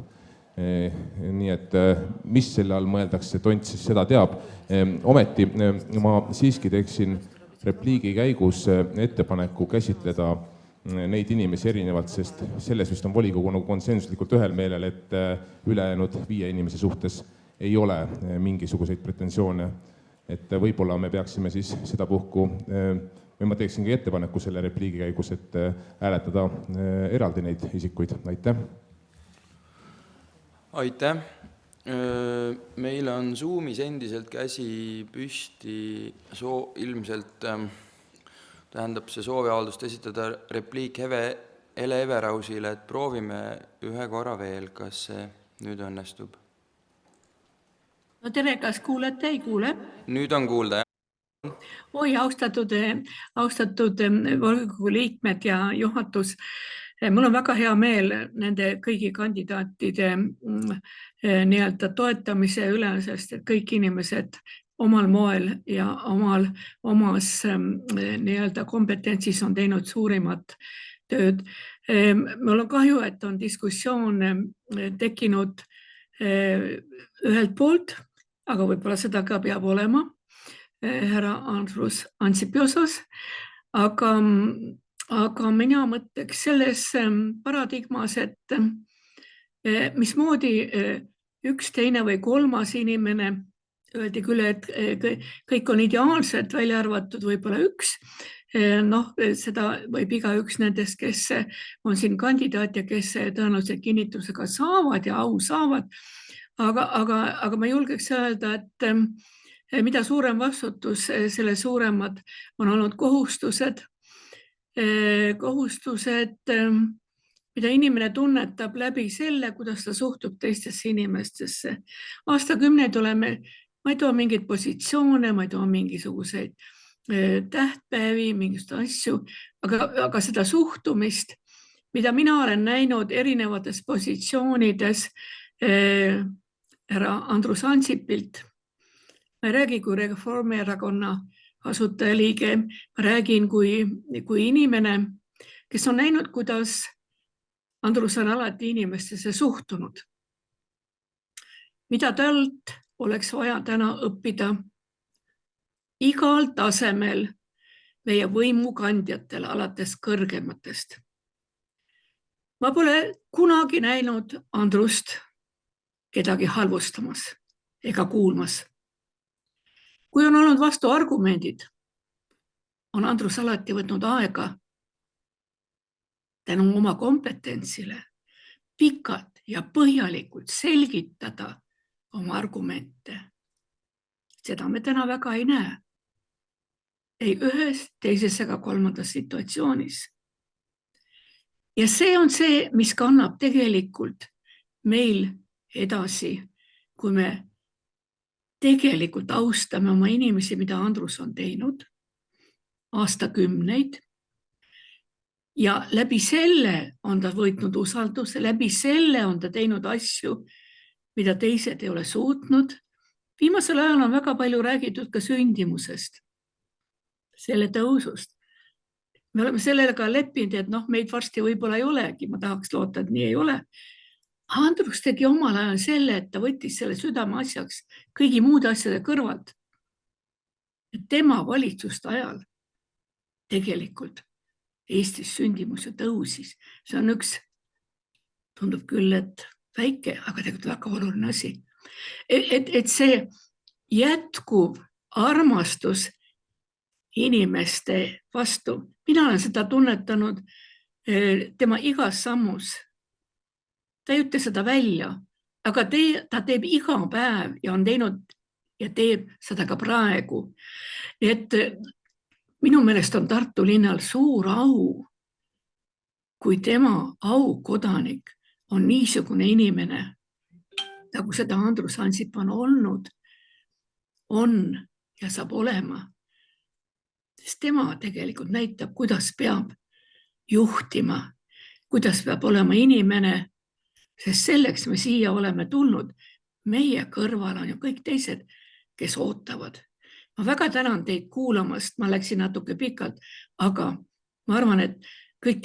Nii et mis selle all mõeldakse, tont siis seda teab. Ometi ma siiski teeksin repliigi käigus ettepaneku käsitleda neid inimesi erinevalt, sest selles vist on volikogu konsensuslikult ühel meelel, et ülejäänud 5 inimese suhtes ei ole mingisuguseid pretensioone. Et võib-olla me peaksime siis seda puhku, või ma teeksingi ettepaneku selle repliigi käigus, et hääletada eraldi neid isikuid. Aitäh! Aitäh! Meil on Zoomis endiselt käsi püsti, ilmselt tähendab see sooviavaldust esitada repliik Ele Everausile, et proovime ühe korra veel, kas see nüüd õnnestub. No tere, kas kuulete, ei kuule? Nüüd on kuulda, jah. Oi, austatud volikogu liikmed ja juhatus. Mul on väga hea meel nende kõigi kandidaatide toetamise üle, sest et kõik inimesed omal moel ja omas kompetentsis on teinud suurimat tööd. Mul on kahju, et on diskussioon tekkinud ühelt poolt, aga võib-olla seda ka peab olema härra Andrus Ansipi osas, aga mina mõtleks selles paradigmas, et mismoodi üks, teine või kolmas inimene, öeldi küll, et kõik on ideaalsed, välja arvatud võib-olla üks, seda võib igaüks nendest, kes on siin kandidaat ja kes tõenäoliselt kinnitusega saavad ja au saavad. Aga ma julgeks öelda, et mida suurem vastutus, selle suuremad on olnud kohustused, mida inimene tunnetab läbi selle, kuidas ta suhtub teistesse inimestesse. Aastakümneid oleme, ma ei too mingeid positsioone, ma ei too mingisuguseid tähtpäevi, mingisuguseid asju, aga seda suhtumist, mida mina olen näinud erinevates positsioonides härra Andrus Ansipilt. Ma ei räägi kui Reformierakonna asutajaliige, ma räägin kui inimene, kes on näinud, kuidas Andrus on alati inimestesse suhtunud. mida talt oleks vaja täna õppida igal tasemel meie võimukandjatel, alates kõrgematest. Ma pole kunagi näinud Andrust kedagi halvustamas ega kuulmas. Kui on olnud vastu argumendid, on Andrus alati võtnud aega tänu oma kompetentsile pikalt ja põhjalikult selgitada oma argumente. Seda me täna väga ei näe. Ei ühes, teises ega kolmandas situatsioonis. Ja see on see, mis kannab tegelikult meil edasi, kui me tegelikult austame oma inimesi, mida Andrus on teinud aastakümneid. Ja läbi selle on ta võitnud usalduse, läbi selle on ta teinud asju, mida teised ei ole suutnud. Viimasel ajal on väga palju räägitud ka sündimusest, selle tõusust. Me oleme sellega leppinud, et meid varsti võib-olla ei olegi, ma tahaks loota, et nii ei ole. Andrus tegi omal ajal selle, et ta võttis selle südame asjaks kõigi muude asjade kõrvalt. Tema valitsuste ajal tegelikult Eestis sündimus tõusis. See on üks, tundub küll, et väike, aga tegelikult väga oluline asi. Et see jätkuv armastus inimeste vastu, mina olen seda tunnetanud tema igas sammus. Ta ei ütle seda välja, aga ta teeb iga päev ja on teinud ja teeb seda ka praegu. Et minu meelest on Tartu linnal suur au, kui tema aukodanik on niisugune inimene, nagu seda Andrus Ansip on olnud, on ja saab olema. Sest tema tegelikult näitab, kuidas peab juhtima, kuidas peab olema inimene, sest selleks me siia oleme tulnud. Meie kõrval on ju kõik teised, kes ootavad. Ma väga tänan teid kuulamast, ma läksin natuke pikalt, aga ma arvan, et kõik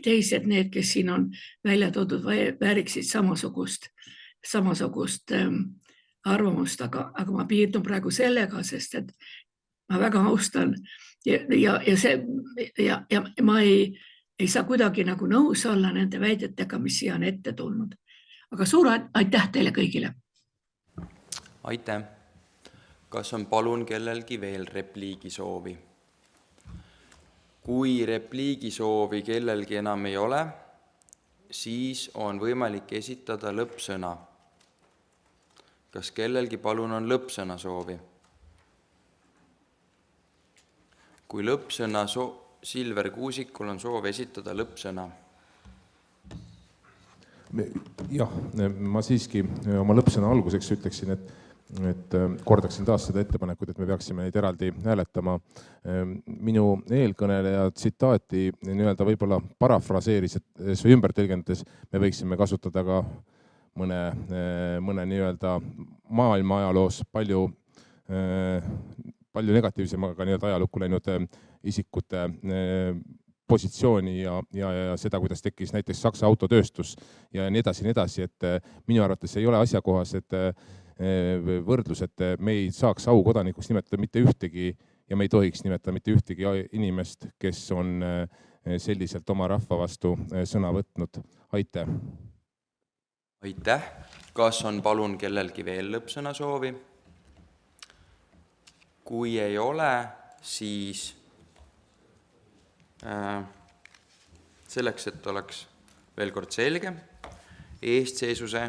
teised need, kes siin on välja toodud, vääriksid samasugust arvamust, aga ma piirdun praegu sellega, sest et ma väga austan ja ma ei saa kuidagi nagu nõus olla nende väidetega, mis siia on ette tulnud. Aga suur aitäh teile kõigile. Aitäh. Kas on palun kellelgi veel repliigi soovi? Kui repliigi soovi kellelgi enam ei ole, siis on võimalik esitada lõppsõna. Kas kellelgi palun on lõppsõna soovi? Kui lõppsõna Silver Kuusikul on soov esitada lõppsõna. Jah, ma siiski oma lõppsõna alguseks ütleksin, et kordaksin taas seda ettepanekut, et me peaksime neid eraldi hääletama. Minu eelkõneleja tsitaati nii-öelda võib-olla parafraseerides või ümber tõlgendades me võiksime kasutada ka mõne nii-öelda maailma ajaloos palju negatiivsemaga nii-öelda ajalukku läinud isikute positsiooni ja seda, kuidas tekkis näiteks Saksa autotööstus ja nii edasi, et minu arvates ei ole asjakohased võrdlus, et me ei saaks aukodanikuks nimetada mitte ühtegi ja me ei tohiks nimetada mitte ühtegi inimest, kes on selliselt oma rahva vastu sõna võtnud. Aitäh! Aitäh! Kas on palun kellelgi veel lõppsõna soovi? Kui ei ole, siis selleks, et oleks veel kord selge, eestseisuse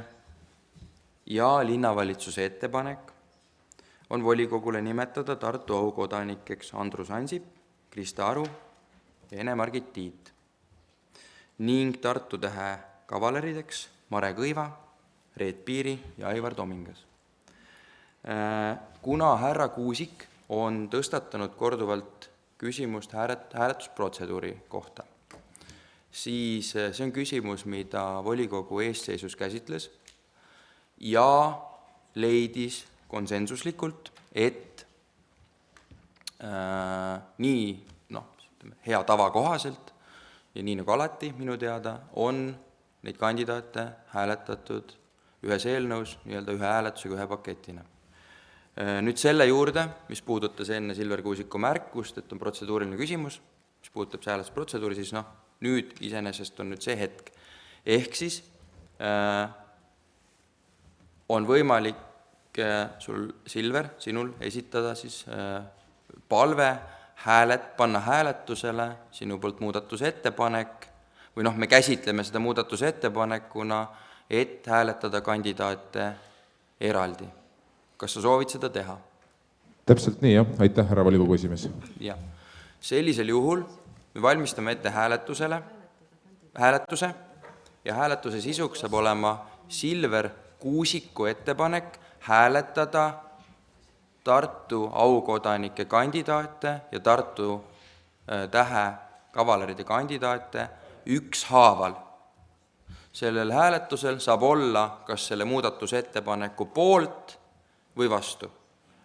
ja linnavalitsuse ettepanek on volikogule nimetada Tartu aukodanikeks Andrus Ansip, Krista Aru ja Ene-Margit Tiit ning Tartu tähe kavalerideks Mare Kõiva, Reet Piiri ja Aivar Tomingas. Kuna härra Kuusik on tõstatanud korduvalt küsimust hääletusprotseduuri kohta, siis see on küsimus, mida volikogu eestseisus käsitles ja leidis konsensuslikult, et nii hea tava kohaselt ja nii nagu alati minu teada on neid kandidaate hääletatud ühes eelnõus nii-öelda ühe hääletusega ühe paketina. Nüüd selle juurde, mis puudutas enne Silver Kuusiku märkust, et on protseduuriline küsimus, mis puudutab see hääletusprotseduuri, siis nüüd iseenesest on nüüd see hetk. Ehk siis on võimalik sul, Silver, sinul esitada siis palve panna hääletusele sinu poolt muudatusettepanek või me käsitleme seda muudatusettepanekuna, et hääletada kandidaate eraldi. Kas sa soovid seda teha? Täpselt nii, jah. Aitäh, härra volikogu esimees. Jah. Sellisel juhul me valmistame ette hääletuse ja hääletuse sisuks saab olema Silver Kuusiku ettepanek hääletada Tartu aukodanike kandidaate ja Tartu tähe kavaleride kandidaate ükshaaval. Sellel hääletusel saab olla kas selle muudatusettepaneku poolt või vastu.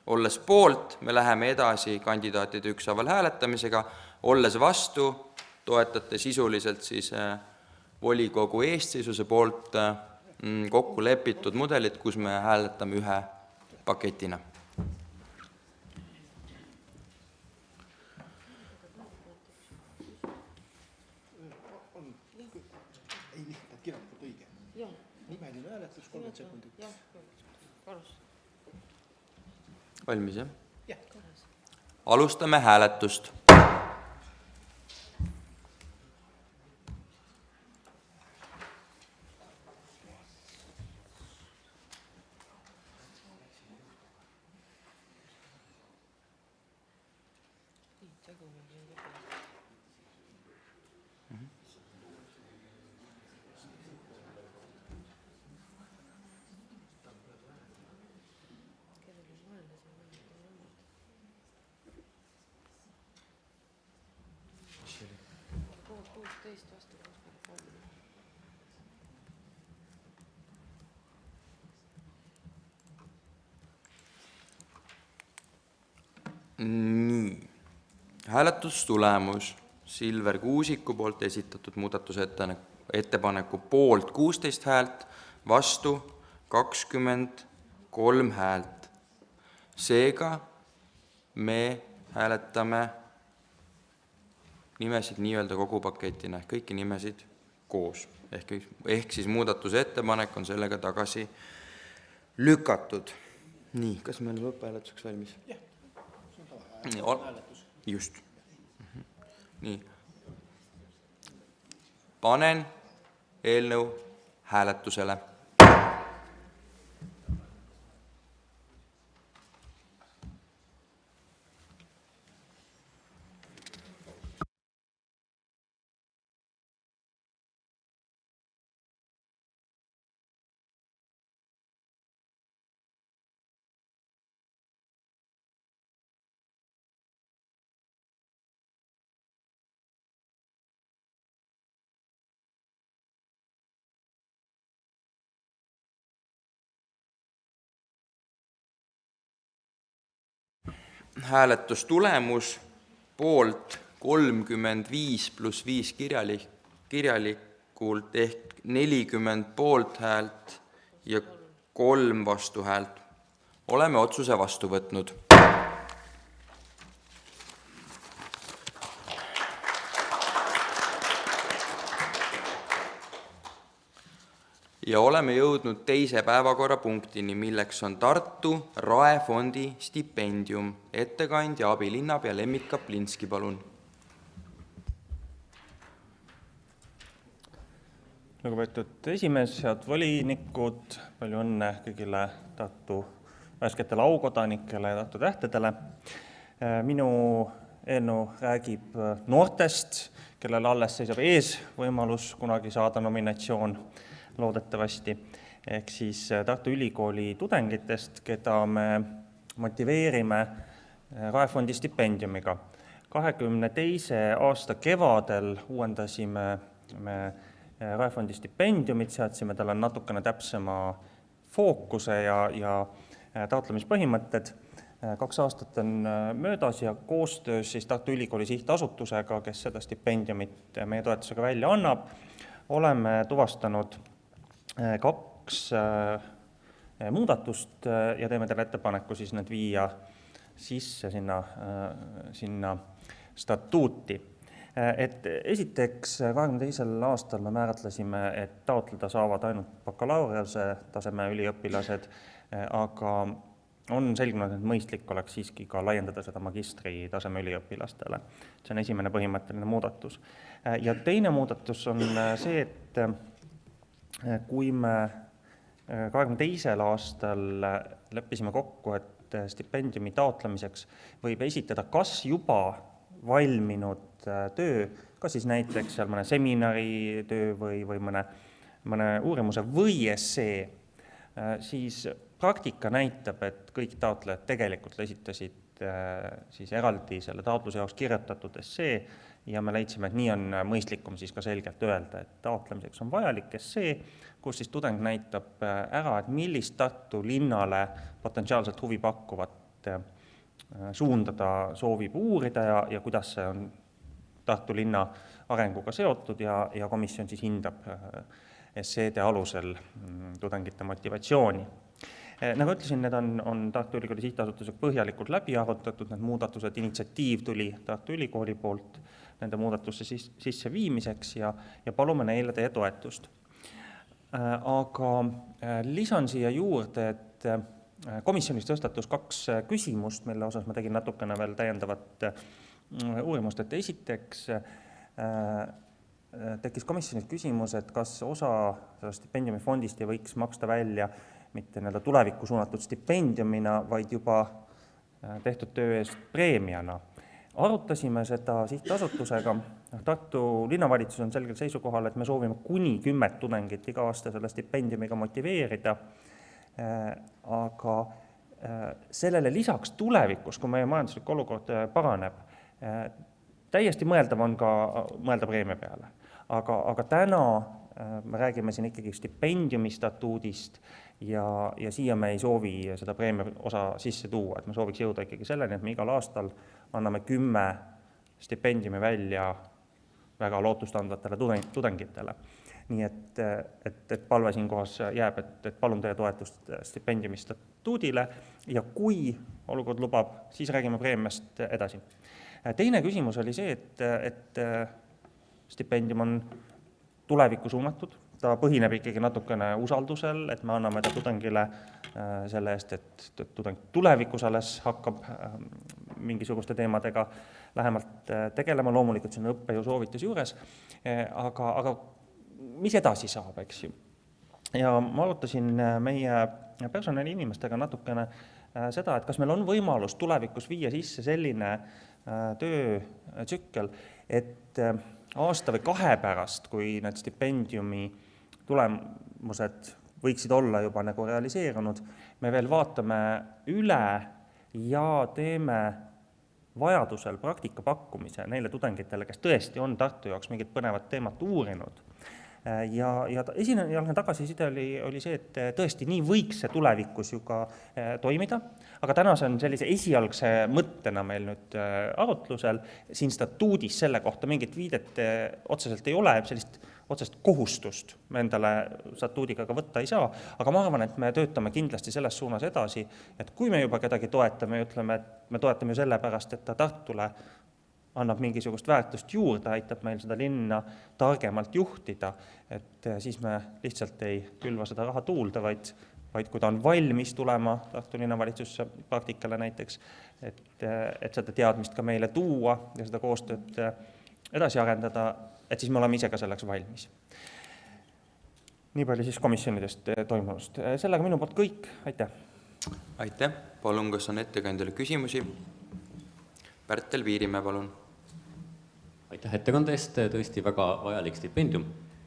Olles poolt, me läheme edasi kandidaatide ükshaaval hääletamisega, olles vastu, toetate sisuliselt siis volikogu eestseisuse poolt kokku lepitud mudelit, kus me hääletame ühe paketina. Valmis, jah? Alustame hääletust. Nii. Hääletustulemus Silver Kuusiku poolt esitatud muudatusettepaneku poolt 16 häält, vastu 23 häält. Seega me hääletame nimesid nii-öelda kogu paketina, kõiki nimesid koos. Ehk siis muudatusettepanek on sellega tagasi lükatud. Nii, kas meil on lõpphääletuseks valmis? Jah. Just. Nii. Panen eelnõu hääletusele. Hääletustulemus poolt 35 + 5 kirjalikult ehk 40 poolthäält ja 3 vastuhäält. Oleme otsuse vastu võtnud. Ja oleme jõudnud teise päevakorrapunktini, milleks on Tartu Raefondi stipendium. Ettekandja abilinnapea Lembit Kaplinski, palun. Lugupeetud esimees, head volinikud, palju õnne kõigile Tartu värsketele aukodanikele ja Tartu tähtedele. Minu eelnõu räägib noortest, kellel alles seisab ees võimalus kunagi saada nominatsioon loodetavasti, ehk siis Tartu Ülikooli tudengitest, keda me motiveerime Raefondi stipendiumiga. 22. aasta kevadel uuendasime me Raefondi stipendiumit, seadsime talle natukene täpsema fookuse ja taotlemispõhimõtted. 2 aastat on möödas ja koostöös siis Tartu Ülikooli sihtasutusega, kes seda stipendiumit meie toetusega välja annab, oleme tuvastanud 2 muudatust ja teeme teile ettepaneku siis need viia sisse sinna statuuti. Et esiteks 22. aastal me määratlesime, et taotleda saavad ainult bakalaureuse taseme üliõpilased, aga on selgunud, et mõistlik oleks siiski ka laiendada seda magistri taseme üliõpilastele. See on esimene põhimõtteline muudatus. Ja teine muudatus on see, et kui me 22. aastal leppisime kokku, et stipendiumi taotlemiseks võib esitada kas juba valminud töö, kas siis näiteks seal mõne seminari töö või mõne uurimuse või essee, siis praktika näitab, et kõik taotlejad tegelikult esitasid siis eraldi selle taotluse jaoks kirjutatud essee ja me leidsime, et nii on mõistlikum siis ka selgelt öelda, et taotlemiseks on vajalik essee, kus siis tudeng näitab ära, et millist Tartu linnale potentsiaalselt huvi pakkuvat suunda ta soovib uurida ja kuidas see on Tartu linna arenguga seotud ja komisjon siis hindab esseede alusel tudengite motivatsiooni. Nagu ütlesin, need on Tartu Ülikooli Sihtasutusega põhjalikult läbi arutatud, need muudatused, initsiatiiv tuli Tartu Ülikooli poolt nende muudatusse sisse viimiseks ja palume neile teie toetust. Aga lisan siia juurde, et komisjonis tõstatus 2 küsimust, mille osas ma tegin natukene veel täiendavat uurimust, et esiteks tekkis komisjonis küsimus, et kas osa stipendiumifondist ei võiks maksta välja mitte tulevikku suunatud stipendiumina, vaid juba tehtud töö eest preemiana. Arutasime seda sihtasutusega. Tartu linnavalitsus on selgelt seisukohal, et me soovime kuni 10 tudengit iga aasta selle stipendiumiga motiveerida, aga sellele lisaks tulevikus, kui meie majanduslik olukord paraneb, täiesti mõeldav on ka mõelda preemia peale. Aga täna me räägime siin ikkagi stipendiumi statuudist ja siia me ei soovi seda preemia osa sisse tuua, et me sooviks jõuda ikkagi selleni, et me igal aastal anname 10 stipendiumi välja väga lootustandvatele tudengitele. Nii et palve siin kohas jääb, et palun teie toetust stipendiumi statuudile ja kui olukord lubab, siis räägime preemiast edasi. Teine küsimus oli see, et stipendium on tulevikku suunatud, ta põhineb ikkagi natukene usaldusel, et me anname ta tudengile selle eest, et tudeng tulevikus alles hakkab mingisuguste teemadega lähemalt tegelema, loomulikult see on õppejõu soovitus juures, aga mis edasi saab, eks ju. Ja ma arutasin meie personali inimestega natukene seda, et kas meil on võimalus tulevikus viia sisse selline töötsükkel, et aasta või 2 pärast, kui need stipendiumi tulemused võiksid olla juba nagu realiseerunud, me veel vaatame üle ja teeme vajadusel praktika pakkumise neile tudengitele, kes tõesti on Tartu jaoks mingit põnevat teemat uurinud. Ja esimene tagasiside oli see, et tõesti nii võiks see tulevikus ju ka toimida, aga täna see on sellise esialgse mõttena meil nüüd arutlusel, siin statuudis selle kohta mingit viidet otseselt ei ole, sellist otsest kohustust me endale statuudiga ka võtta ei saa, aga ma arvan, et me töötame kindlasti selles suunas edasi, et kui me juba kedagi toetame ja ütleme, et me toetame ju selle pärast, et ta Tartule annab mingisugust väärtust juurde, aitab meil seda linna targemalt juhtida, et siis me lihtsalt ei külva seda raha tuulde, vaid kui ta on valmis tulema Tartu linnavalitsusse praktikale näiteks, et seda teadmist ka meile tuua ja seda koostööd edasi arendada, et siis me oleme ise ka selleks valmis. Nii palju siis komisjonidest toimunust. Sellega minu poolt kõik. Aitäh! Aitäh! Palun, kas on ettekandjale küsimusi? Pärtel Viirimäe, palun. Aitäh ettekande eest, tõesti väga vajalik stipendium.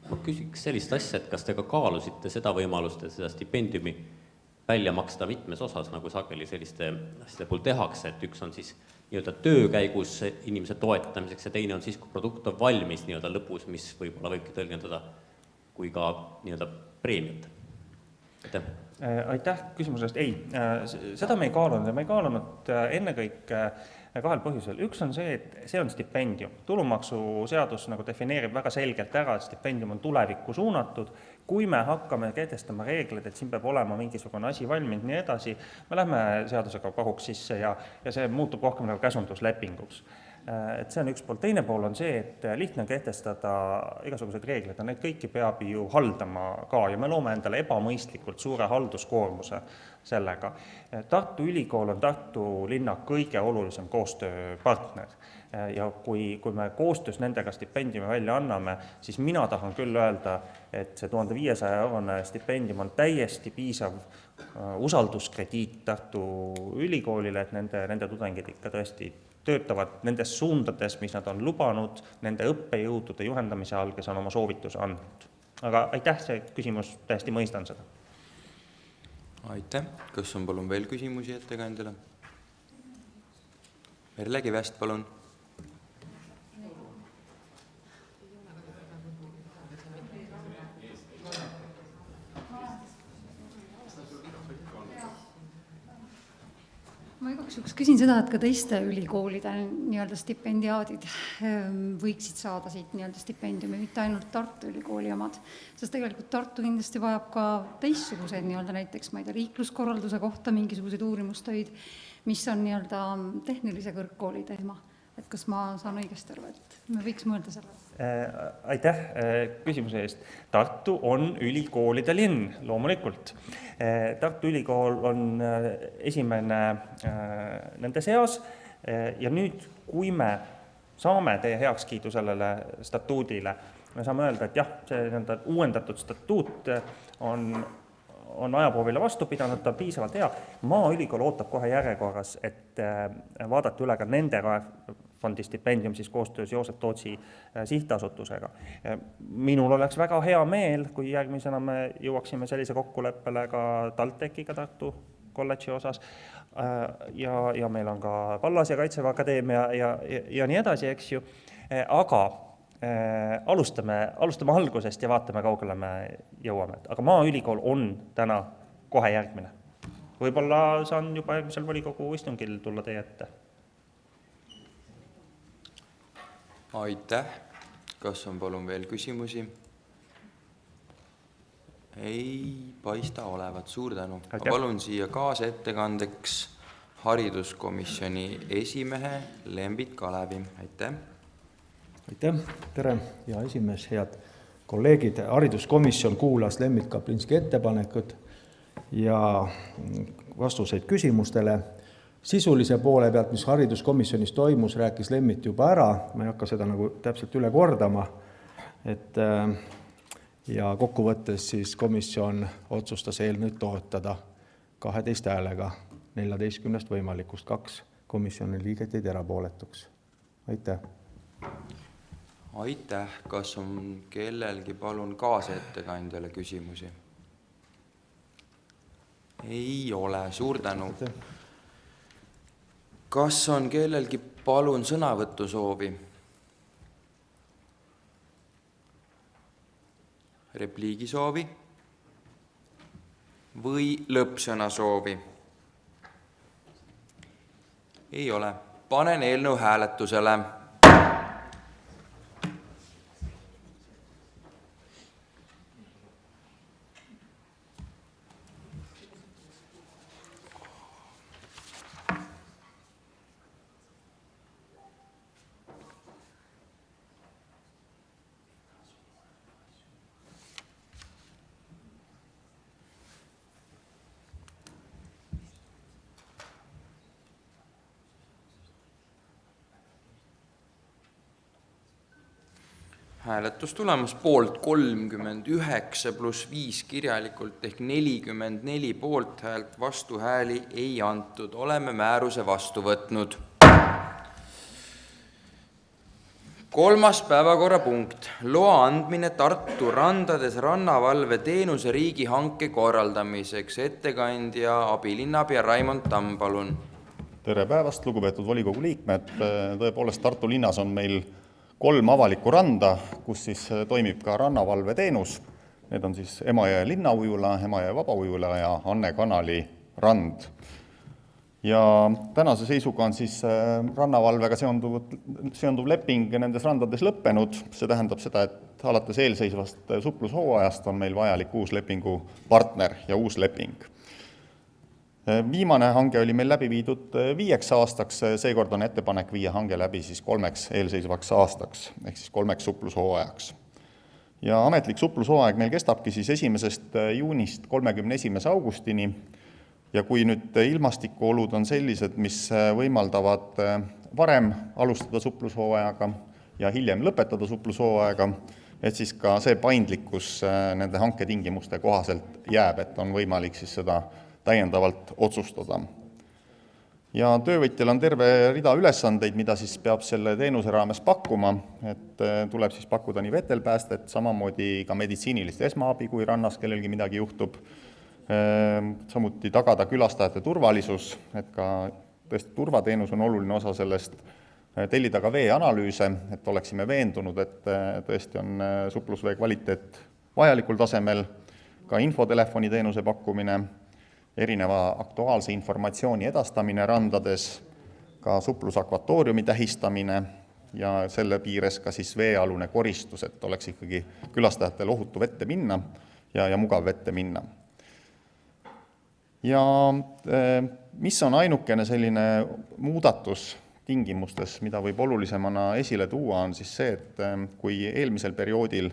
Ma küsiks sellist asja, et kas te ka kaalusite seda võimalust, et seda stipendiumi välja maksta mitmes osas, nagu sageli selliste asjade puhul tehakse, et üks on siis nii-öelda töö käigus inimese toetamiseks ja teine on siis, kui produkt on valmis nii-öelda lõpus, mis võib-olla võibki tõlgendada kui ka nii-öelda preemiat. Aitäh! Aitäh küsimusest. Ei, seda me ei kaalunud ja me ei kaalunud ennekõike 2 põhjusel. Üks on see, et see on stipendium. Tulumaksuseadus nagu defineerib väga selgelt ära, et stipendium on tulevikku suunatud. kui me hakkame kehtestama reegleid, et siin peab olema mingisugune asi valminud nii edasi, me lähme seadusega pahuks sisse ja see muutub rohkem nagu käsunduslepinguks. Et see on üks pool. Teine pool on see, et lihtne on kehtestada igasuguseid reegleid, ja neid kõiki peab ju haldama ka ja me loome endale ebamõistlikult suure halduskoormuse sellega. Tartu Ülikool on Tartu linna kõige olulisem koostööpartner ja kui me koostöös nendega stipendiumi välja anname, siis mina tahan küll öelda, et see 1500 € stipendium on täiesti piisav usalduskrediit Tartu Ülikoolile, et nende tudengid ikka tõesti töötavad nendes suundades, mis nad on lubanud, nende õppejõudude juhendamise all, kes on oma soovituse andnud. Aga aitäh, see küsimus, täiesti mõistan seda. Aitäh. Kas on palun veel küsimusi ettekandjale? Merle Kivest, palun. Ma igaks juhuks küsin seda, et ka teiste ülikoolide nii-öelda stipendiaadid võiksid saada siit nii-öelda stipendiumi, mitte ainult Tartu Ülikooli omad, sest tegelikult Tartu kindlasti vajab ka teistsuguseid nii-öelda näiteks, ma ei tea, liikluskorralduse kohta mingisuguseid uurimustöid, mis on nii-öelda tehnilise kõrgkooli teema. Et kas ma saan õigesti aru, et me võiks mõelda selle? Aitäh küsimuse eest. Tartu on ülikoolide linn, loomulikult. Tartu Ülikool on esimene nende seas ja nüüd, kui me saame teie heakskiidu sellele statuudile, me saame öelda, et jah, see uuendatud statuut on ajaproovile vastu pidanud, ta on piisavalt hea. Maaülikool ootab kohe järjekorras, et vaadata üle ka nende fondi stipendium siis koostöös Joosep Tootsi sihtasutusega. Minul oleks väga hea meel, kui järgmisena me jõuaksime sellise kokkuleppele ka TalTechiga Tartu kolledži osas ja meil on ka Pallas ja Kaitseväe Akadeemia ja nii edasi, eks ju. Aga alustame algusest ja vaatame, kaugele me jõuame. Aga Maaülikool on täna kohe järgmine. Võib-olla saan juba järgmisel volikogu istungil tulla teie ette. Aitäh. Kas on palun veel küsimusi? Ei paista olevat. Suur tänu. Ma palun siia kaasettekandeks hariduskomisjoni esimehe Lembit Kalevi. Aitäh. Aitäh. Tere, hea esimees, head kolleegid. Hariduskomisjon kuulas Lembit Kaplinski ettepanekud ja vastuseid küsimustele. Sisulise poole pealt, mis hariduskomisjonis toimus, rääkis Lembit juba ära, ma ei hakka seda nagu täpselt üle kordama, ja kokkuvõttes siis komisjon otsustas eelnõud toetada 12 häälega 14 võimalikust, 2 komisjoni liiget jäid erapooletuks. Aitäh. Aitäh. Kas on kellelgi palun kaasettekandjale küsimusi? Ei ole. Suur tänu. Aitäh. Kas on kellelgi palun sõnavõttu soovi? Repliigi soovi? Või lõppsõna soovi? Ei ole. Panen eelnõu hääletusele. Hääletustulemus poolt 39 + 5 kirjalikult ehk 44 poolthäält, vastuhääli ei antud. Oleme määruse vastu võtnud. 3. päevakorrapunkt. Loa andmine Tartu randades rannavalve teenuse riigihanke korraldamiseks. Ettekandja abilinnapea Raimond Tamm, palun. Tere päevast, lugupeetud volikogu liikmed. Tõepoolest Tartu linnas on meil 3 avalikku randa, kus siis toimib ka rannavalve teenus. Need on siis Emajõe linnaujula, Emajõe vabaujula ja Anne kanali rand. Ja tänase seisuga on siis rannavalvega seonduv leping nendes randades lõppenud. See tähendab seda, et alates eelseisvast suplushooajast on meil vajalik uus lepingupartner ja uus leping. Viimane hange oli meil läbi viidud 5 aastaks, seekord on ettepanek viia hange läbi siis 3 eelseisvaks aastaks, ehk siis 3 suplushooajaks. Ja ametlik suplushooaeg meil kestabki siis 1. juunist 31. augustini ja kui nüüd ilmastikuolud on sellised, mis võimaldavad varem alustada suplushooajaga ja hiljem lõpetada suplushooaega, et siis ka see paindlikkus nende hanketingimuste kohaselt jääb, et on võimalik siis seda täiendavalt otsustada. Ja töövõtjal on terve rida ülesandeid, mida siis peab selle teenuse raames pakkuma, et tuleb siis pakkuda nii vetelpäästet, samamoodi ka meditsiinilist esmaabi, kui rannas kellelgi midagi juhtub, samuti tagada külastajate turvalisus, et ka tõesti turvateenus on oluline osa sellest, tellida ka veeanalüüse, et oleksime veendunud, et tõesti on suplusvee kvaliteet vajalikul tasemel, ka infotelefoni teenuse pakkumine, erineva aktuaalse informatsiooni edastamine randades, ka suplusakvatooriumi tähistamine ja selle piires ka siis veealune koristus, et oleks ikkagi külastajatel ohutu vette minna ja mugav vette minna. Ja mis on ainukene selline muudatus tingimustes, mida võib olulisemana esile tuua, on siis see, et kui eelmisel perioodil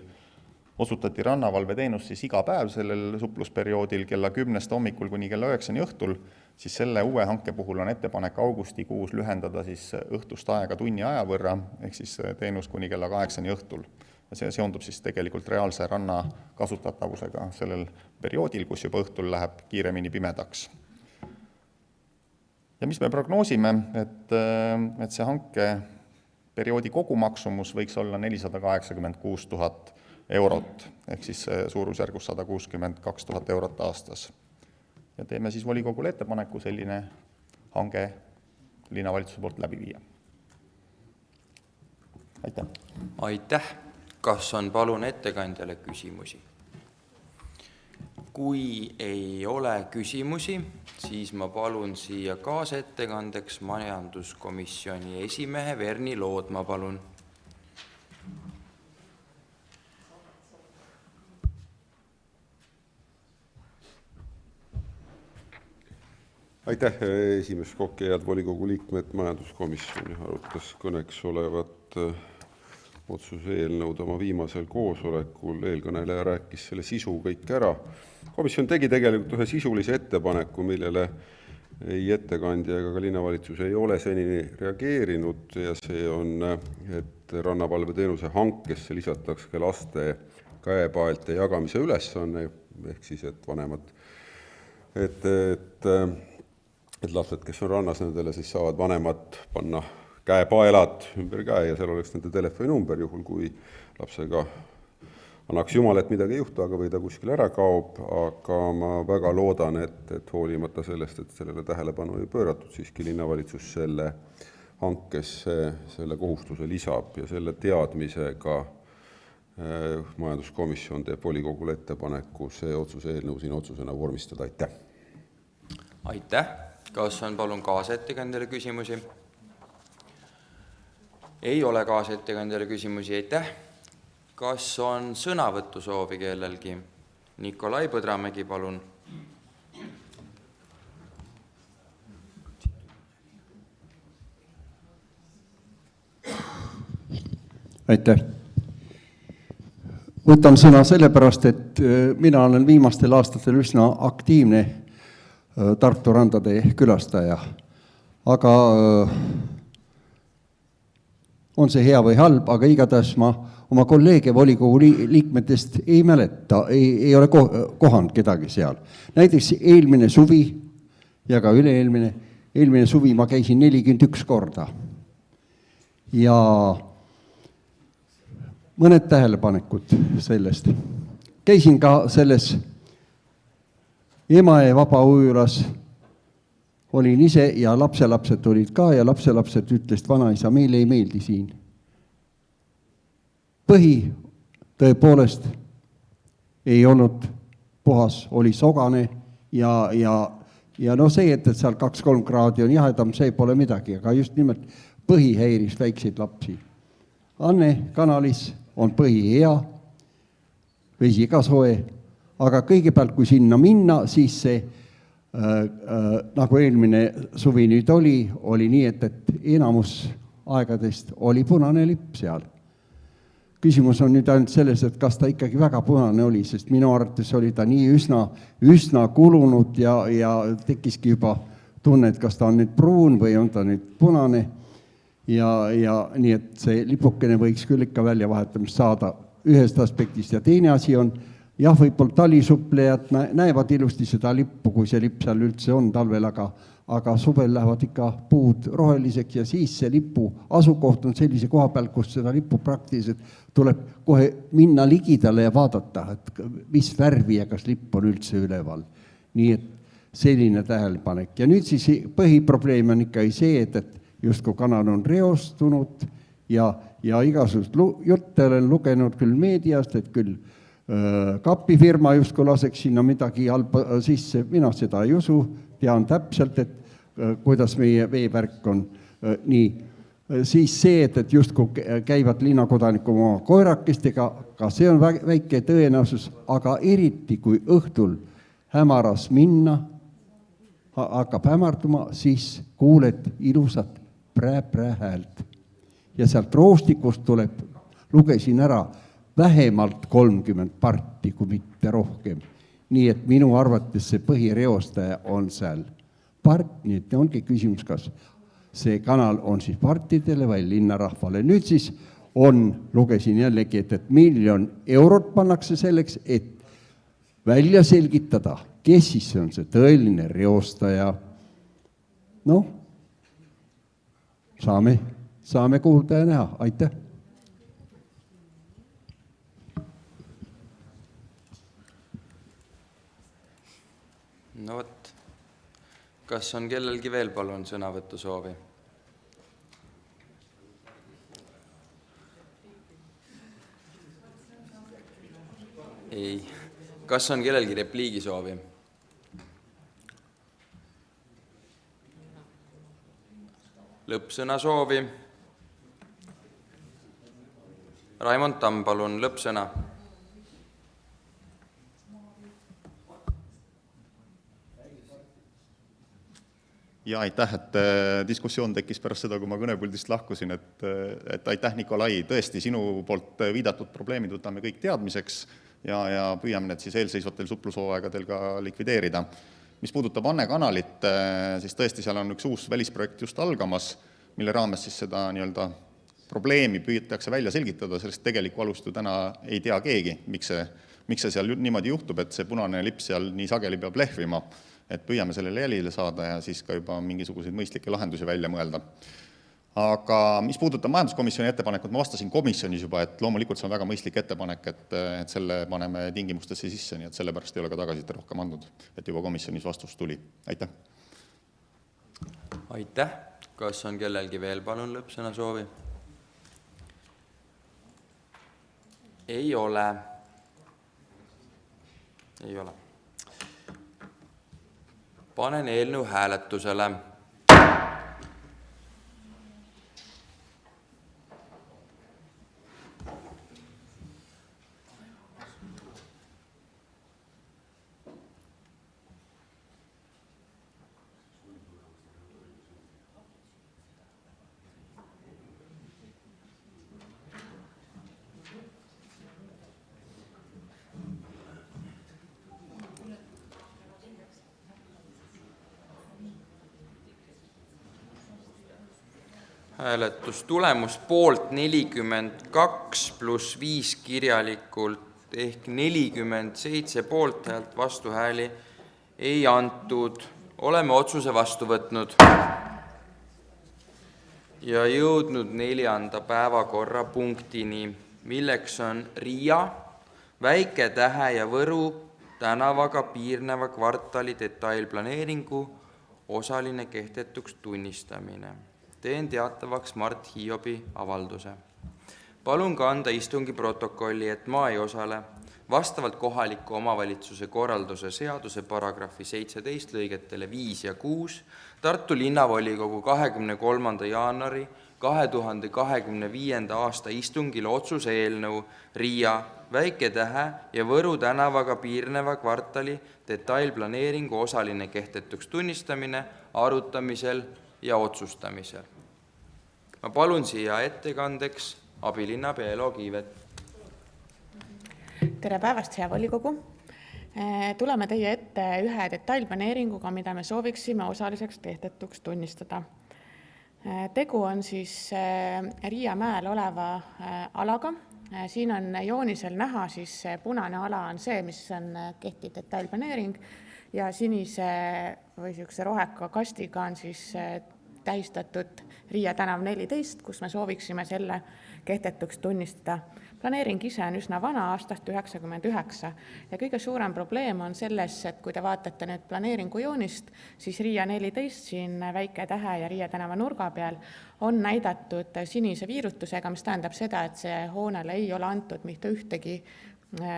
osutati rannavalveteenust siis iga päev sellel suplusperioodil kella 10 hommikul kuni kella 9 õhtul, siis selle uue hanke puhul on ettepanek augustikuus lühendada siis õhtust aega tunni aja võrra, ehk siis teenus kuni kella 8 õhtul. Ja see seondub siis tegelikult reaalse ranna kasutatavusega sellel perioodil, kus juba õhtul läheb kiiremini pimedaks. Ja mis me prognoosime, et see hanke perioodi kogumaksumus võiks olla 486 000 eurot, ehk siis suurusjärgus 162 000 eurot aastas. Ja teeme siis volikogule ettepaneku selline hange linnavalitsuse poolt läbi viia. Aitäh! Aitäh! Kas on palun ettekandjale küsimusi? Kui ei ole küsimusi, siis ma palun siia kaasettekandeks majanduskomisjoni esimehe Verni Loodma, palun. Aitäh, esimees Kokk ja head volikogu liikmed. Majanduskomisjoni arutas kõneks olevat otsuse eelnõud oma viimasel koosolekul. Eelkõneleja rääkis selle sisu kõik ära. Komisjon tegi tegelikult ühe sisulise ettepaneku, millele ei ettekandja ega ka linnavalitsus ei ole senini reageerinud ja see on, et rannavalveteenuse hankesse lisatakse laste käepaelte jagamise ülesanne, ehk siis, et vanemad, et lapsed, kes on rannas, nendele siis saavad vanemad panna käepaelad ümber käe ja seal oleks nende telefoninumber, juhul kui lapsega annaks jumal, et midagi ei juhtu, aga või ta kuskil ära kaob, aga ma väga loodan, et hoolimata sellest, et sellele tähelepanu ei pööratud, siiski linnavalitsus selle hankesse selle kohustuse lisab ja selle teadmisega majanduskomisjon teeb volikogule ettepaneku see otsuse eelnõu siin otsusena vormistada. Aitäh! Aitäh! Kas on palun kaasettekandjale küsimusi? Ei ole kaasettekandjale küsimusi, aitäh. Kas on sõnavõtusoovi kellelgi? Nikolai Põdramägi, palun. Aitäh. Võtan sõna sellepärast, et mina olen viimastel aastatel üsna aktiivne Tartu randade külastaja, aga on see hea või halb, aga igatahes ma oma kolleege volikogu liikmetest ei mäleta, ei ole kohanud kedagi seal. Näiteks eelmine suvi ja ka eelmine suvi ma käisin 41 korda. Ja mõned tähelepanekud sellest. Käisin ka selles Emajõe vabaujulas, olin ise ja lapselapsed olid ka ja lapselapsed ütlesid, vanaisa, meile ei meeldi siin. Põhi tõepoolest ei olnud puhas, oli sogane ja no see, et seal 2-3 kraadi on jahedam, see pole midagi, aga just nimelt põhi häiris väikseid lapsi. Anne kanalis on põhi hea, vesi ka soe, aga kõigepealt, kui sinna minna, siis see nagu eelmine suvi nüüd oli nii, et enamus aegadest oli punane lipp seal. Küsimus on nüüd ainult selles, et kas ta ikkagi väga punane oli, sest minu arvates oli ta nii üsna kulunud ja tekkiski juba tunne, et kas ta on nüüd pruun või on ta nüüd punane. Ja nii, et see lipukene võiks küll ikka väljavahetamist saada ühest aspektist. Ja teine asi on, jah, võib-olla talisuplejad näevad ilusti seda lippu, kui see lipp seal üldse on talvel, aga suvel lähevad ikka puud roheliseks ja siis see lipu asukoht on sellise koha peal, kus seda lippu praktiliselt tuleb kohe minna ligidale ja vaadata, et mis värvi ja kas lipp on üldse üleval. Nii et selline tähelepanek. Ja nüüd siis põhiprobleem on ikka see, et justkui kanal on reostunud ja igasugust jutte olen lugenud küll meediast, et küll kapifirma justkui laseks sinna midagi halba sisse. Mina seda ei usu, tean täpselt, et kuidas meie veevärk on nii. Siis see, et justkui käivad linnakodaniku oma koerakestega, ka see on väike tõenäosus, aga eriti kui õhtul hämaras minna, hakkab hämarduma, siis kuuled ilusat prää häält. Ja sealt roostikust tuleb, lugesin ära, vähemalt 30 parti, kui mitte rohkem. Nii et minu arvates see põhireostaja on seal part, nii et ongi küsimus, kas see kanal on siis partidele või linnarahvale. Nüüd siis lugesin jällegi, et 1 000 000 eurot pannakse selleks, et välja selgitada, kes siis on see tõeline reostaja. Noh, saame kuulda ja näha. Aitäh! No võt, kas on kellelgi veel palun sõnavõttu soovi? Ei. Kas on kellelgi repliigi soovi? Lõppsõna soovi. Raimond Tamm, palun, lõppsõna. Ja aitäh, et diskussioon tekkis pärast seda, kui ma kõnepuldist lahkusin, et aitäh, Nikolai, tõesti sinu poolt viidatud probleemid võtame kõik teadmiseks ja püüame need siis eelseisvatel suplushooaegadel ka likvideerida. Mis puudutab Anne kanalit, siis tõesti seal on üks uus välisprojekt just algamas, mille raames siis seda nii-öelda probleemi püütakse välja selgitada, sellest tegelikku alust ju täna ei tea keegi, miks see seal niimoodi juhtub, et see punane lipp seal nii sageli peab lehvima, et püüame sellele jälile saada ja siis ka juba mingisuguseid mõistlikke lahendusi välja mõelda. Aga mis puudutab majanduskomisjoni ettepanekut, ma vastasin komisjonis juba, et loomulikult see on väga mõistlik ettepanek, et selle paneme tingimustesse sisse, nii et sellepärast ei ole ka tagasiside rohkem andnud, et juba komisjonis vastus tuli. Aitäh! Aitäh! Kas on kellelgi veel palun lõppsõna soovi? Ei ole. Ei ole. Panen eelnõu hääletusele. Hääletustulemus poolt 42 pluss 5 kirjalikult ehk 47 poolthäält, vastuhääli ei antud. Oleme otsuse vastu võtnud ja jõudnud 4. päevakorrapunktini, milleks on Riia, Väike-Tähe ja Võru tänavaga piirneva kvartali detailplaneeringu osaline kehtetuks tunnistamine. Teen teatavaks Mart Hiobi avalduse. Palun kanda istungi protokolli, et ma ei osale vastavalt kohaliku omavalitsuse korralduse seaduse paragrahvi 17 lõigetele 5 ja 6 Tartu linnavolikogu 23. jaanuari 2025. aasta istungil otsuse eelnõu Riia, Väike-Tähe ja Võru tänavaga piirneva kvartali detailplaneeringu osaline kehtetuks tunnistamine arutamisel ja otsustamisel. Ma palun siia ettekandeks abilinnapea Elo Kiivet. Tere päevast, hea volikogu! Tuleme teie ette ühe detailplaneeringuga, mida me sooviksime osaliseks kehtetuks tunnistada. Tegu on siis Riia mäel oleva alaga. Siin on joonisel näha, siis punane ala on see, mis on kehtiv detailplaneering ja sinise või sellise roheka kastiga on siis tähistatud Riia tänav 14, kus me sooviksime selle kehtetuks tunnistada. Planeering ise on üsna vana, aastast 1999 ja kõige suurem probleem on selles, et kui te vaatate nüüd planeeringu joonist, siis Riia 14 siin Väike-Tähe ja Riia tänava nurga peal on näidatud sinise viirutusega, mis tähendab seda, et see hoonele ei ole antud mitte ühtegi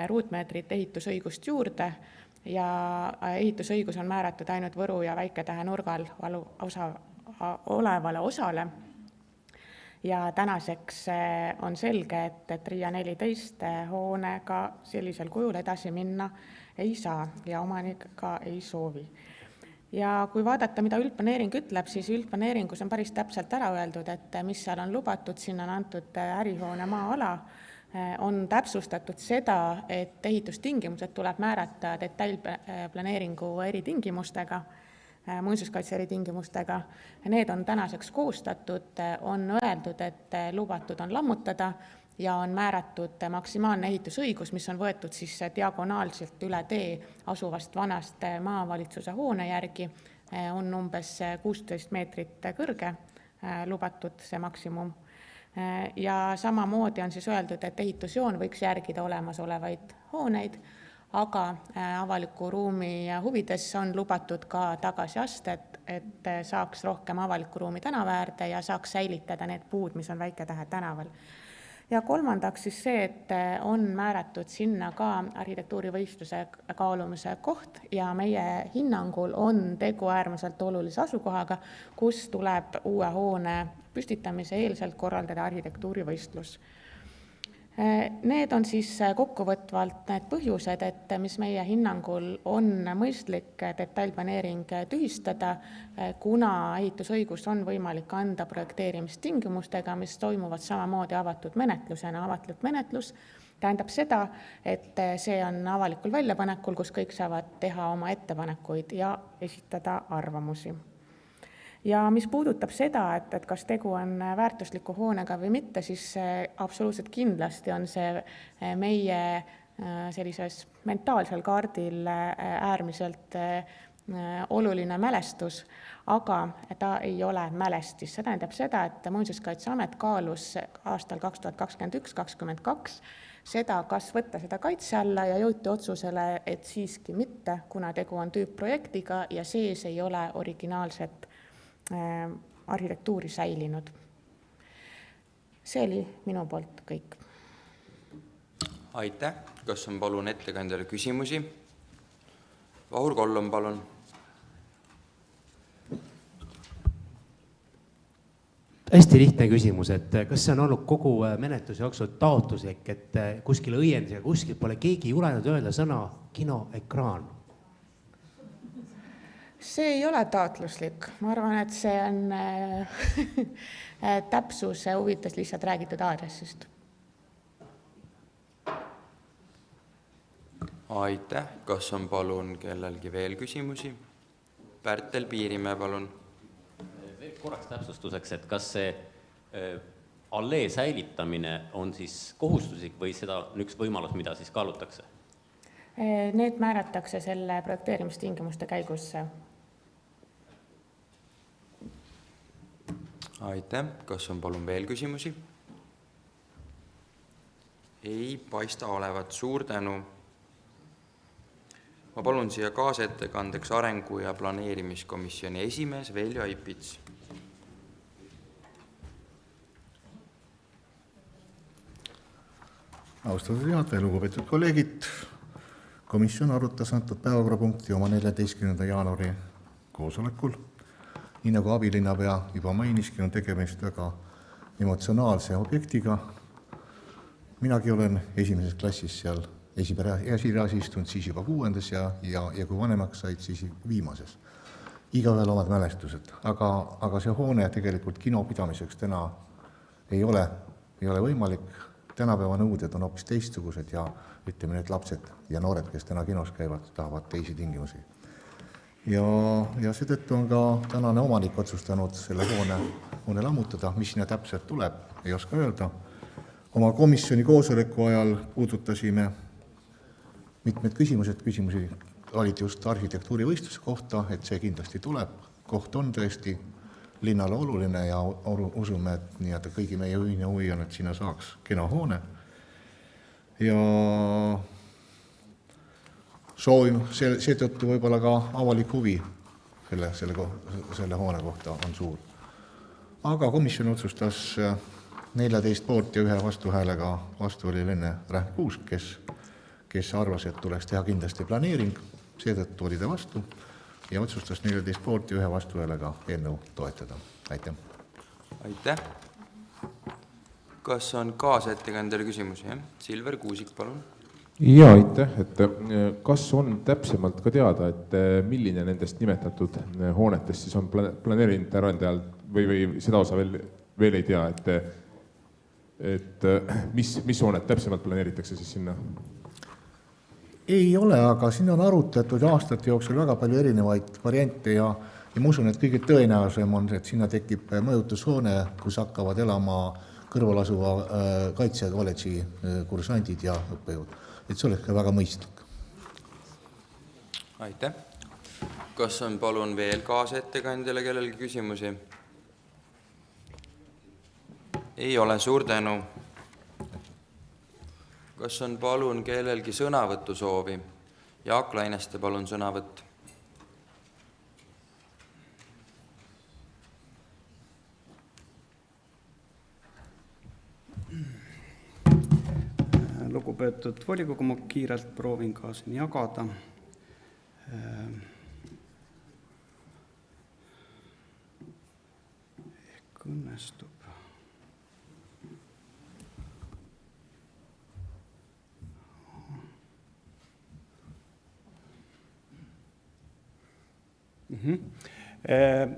ruutmeetrit ehitusõigust juurde ja ehitusõigus on määratud ainult Võru ja Väike-Tähe nurgal olevale osale. Ja tänaseks on selge, et Riia 14 hoonega sellisel kujul edasi minna ei saa ja omanik ka ei soovi. Ja kui vaadata, mida üldplaneering ütleb, siis üldplaneeringus on päris täpselt ära öeldud, et mis seal on lubatud, siin on antud ärihoone maa-ala, on täpsustatud seda, et ehitustingimused tuleb määrata detailplaneeringu eritingimustega, muinsuskaitse eritingimustega. Need on tänaseks koostatud, on öeldud, et lubatud on lammutada ja on määratud maksimaalne ehitusõigus, mis on võetud siis diagonaalselt üle tee asuvast vanast maavalitsuse hoone järgi, on umbes 16 meetrit kõrge, lubatud see maksimum. Ja samamoodi on siis öeldud, et ehitusjoon võiks järgida olemasolevaid hooneid, aga avaliku ruumi huvides on lubatud ka tagasiasted, et saaks rohkem avaliku ruumi tänaväärde ja saaks säilitada need puud, mis on Väike-Tähe tänaval. Ja kolmandaks siis see, et on määratud sinna ka arhitektuurivõistluse kaalumise koht ja meie hinnangul on tegu äärmiselt olulise asukohaga, kus tuleb uue hoone püstitamise eelselt korraldada arhitektuurivõistlus. Need on siis kokkuvõtvalt need põhjused, et mis meie hinnangul on mõistlik detailplaneering tühistada, kuna ehitusõigus on võimalik anda projekteerimistingimustega, mis toimuvad samamoodi avatud menetlusena. Avatud menetlus tähendab seda, et see on avalikul väljapanekul, kus kõik saavad teha oma ettepanekuid ja esitada arvamusi. Ja mis puudutab seda, et kas tegu on väärtusliku hoonega või mitte, siis absoluutselt kindlasti on see meie sellises mentaalsel kaardil äärmiselt oluline mälestus, aga ta ei ole mälestis. See tähendab seda, et Muinsuskaitseamet kaalus aastal 2021-2022 seda, kas võtta seda kaitse alla ja jõuti otsusele, et siiski mitte, kuna tegu on tüüpprojektiga ja sees ei ole originaalset arhitektuuri säilinud. See oli minu poolt kõik. Aitäh. Kas on palun ettekandjale küsimusi? Vahur Kollom, palun. Hästi lihtne küsimus, et kas see on olnud kogu menetluse jooksul taotluslik, et kuskil õiendusega, kuskil pole keegi julenud öelda sõna kinoekraan? See ei ole taotluslik. Ma arvan, et see on täpsuse huvides lihtsalt räägitud aadressist. Aitäh. Kas on palun kellelgi veel küsimusi? Pärtel Piirimäe, palun. Veel korraks täpsustuseks, et kas see allee säilitamine on siis kohustuslik või seda on üks võimalus, mida siis kaalutakse? Need määratakse selle projekteerimistingimuste käigus. Aitäh. Kas on palun veel küsimusi? Ei paista olevat. Suur tänu. Ma palun siia kaasettekandeks arengu- ja planeerimiskomisjoni esimees Veljo Ipits. Austatud juhataja, lugupeetud kolleegid, komisjon arutas antud päevakorrapunkti oma 14. jaanuari koosolekul. Nii nagu abilinnapea juba mainiski, on tegemist väga emotsionaalse objektiga. Minagi olen esimeses klassis seal esireas istunud, siis juba 6. ja kui vanemaks said, siis viimases. Igaühel omad mälestused, aga see hoone tegelikult kinopidamiseks täna ei ole võimalik. Tänapäeva nõuded on hoopis teistsugused ja ütleme, need lapsed ja noored, kes täna kinos käivad, tahavad teisi tingimusi. Ja seetõttu on ka tänane omanik otsustanud selle hoone lammutada, mis sinna täpselt tuleb, ei oska öelda. Oma komisjoni koosoleku ajal puudutasime mitmed küsimusi olid just arhitektuurivõistluse kohta, et see kindlasti tuleb. Koht on tõesti linnale oluline ja usume, et nii-öelda kõigi meie ühine huvi on, et sinna saaks kena hoone. Ja soovime, seetõttu võib-olla ka avalik huvi selle hoone kohta on suur. Aga komisjon otsustas 14 poolt ja 1 vastuhäälega, vastu oli Lenne Rähk-Kuusk, kes arvas, et tuleks teha kindlasti planeering, seetõttu oli ta vastu ja otsustas 14 poolt ja 1 vastuhäälega eelnõu toetada. Aitäh! Aitäh! Kas on kaasettekandjale küsimusi? Silver Kuusik, palun! Ja aitäh, et kas on täpsemalt ka teada, et milline nendest nimetatud hoonetest siis on planeerinud arendajal või seda osa veel ei tea, et mis hoonet täpsemalt planeeritakse siis sinna? Ei ole, aga siin on arutatud aastate jooksul väga palju erinevaid variante ja ma usun, et kõige tõenäosem on, et sinna tekib mõjutushoone, kus hakkavad elama kõrval asuva kaitsekolledži kursandid ja õppejõud. Et see oleks ka väga mõistlik. Aitäh! Kas on palun veel kaasettekandjale kellelgi küsimusi? Ei ole, suur tänu. Kas on palun kellelgi sõnavõttu soovi? Jaak Laineste, palun sõnavõtt. Lugupeetud volikogu, ma kiirelt proovin ka siin jagada. Ehk õnnestub.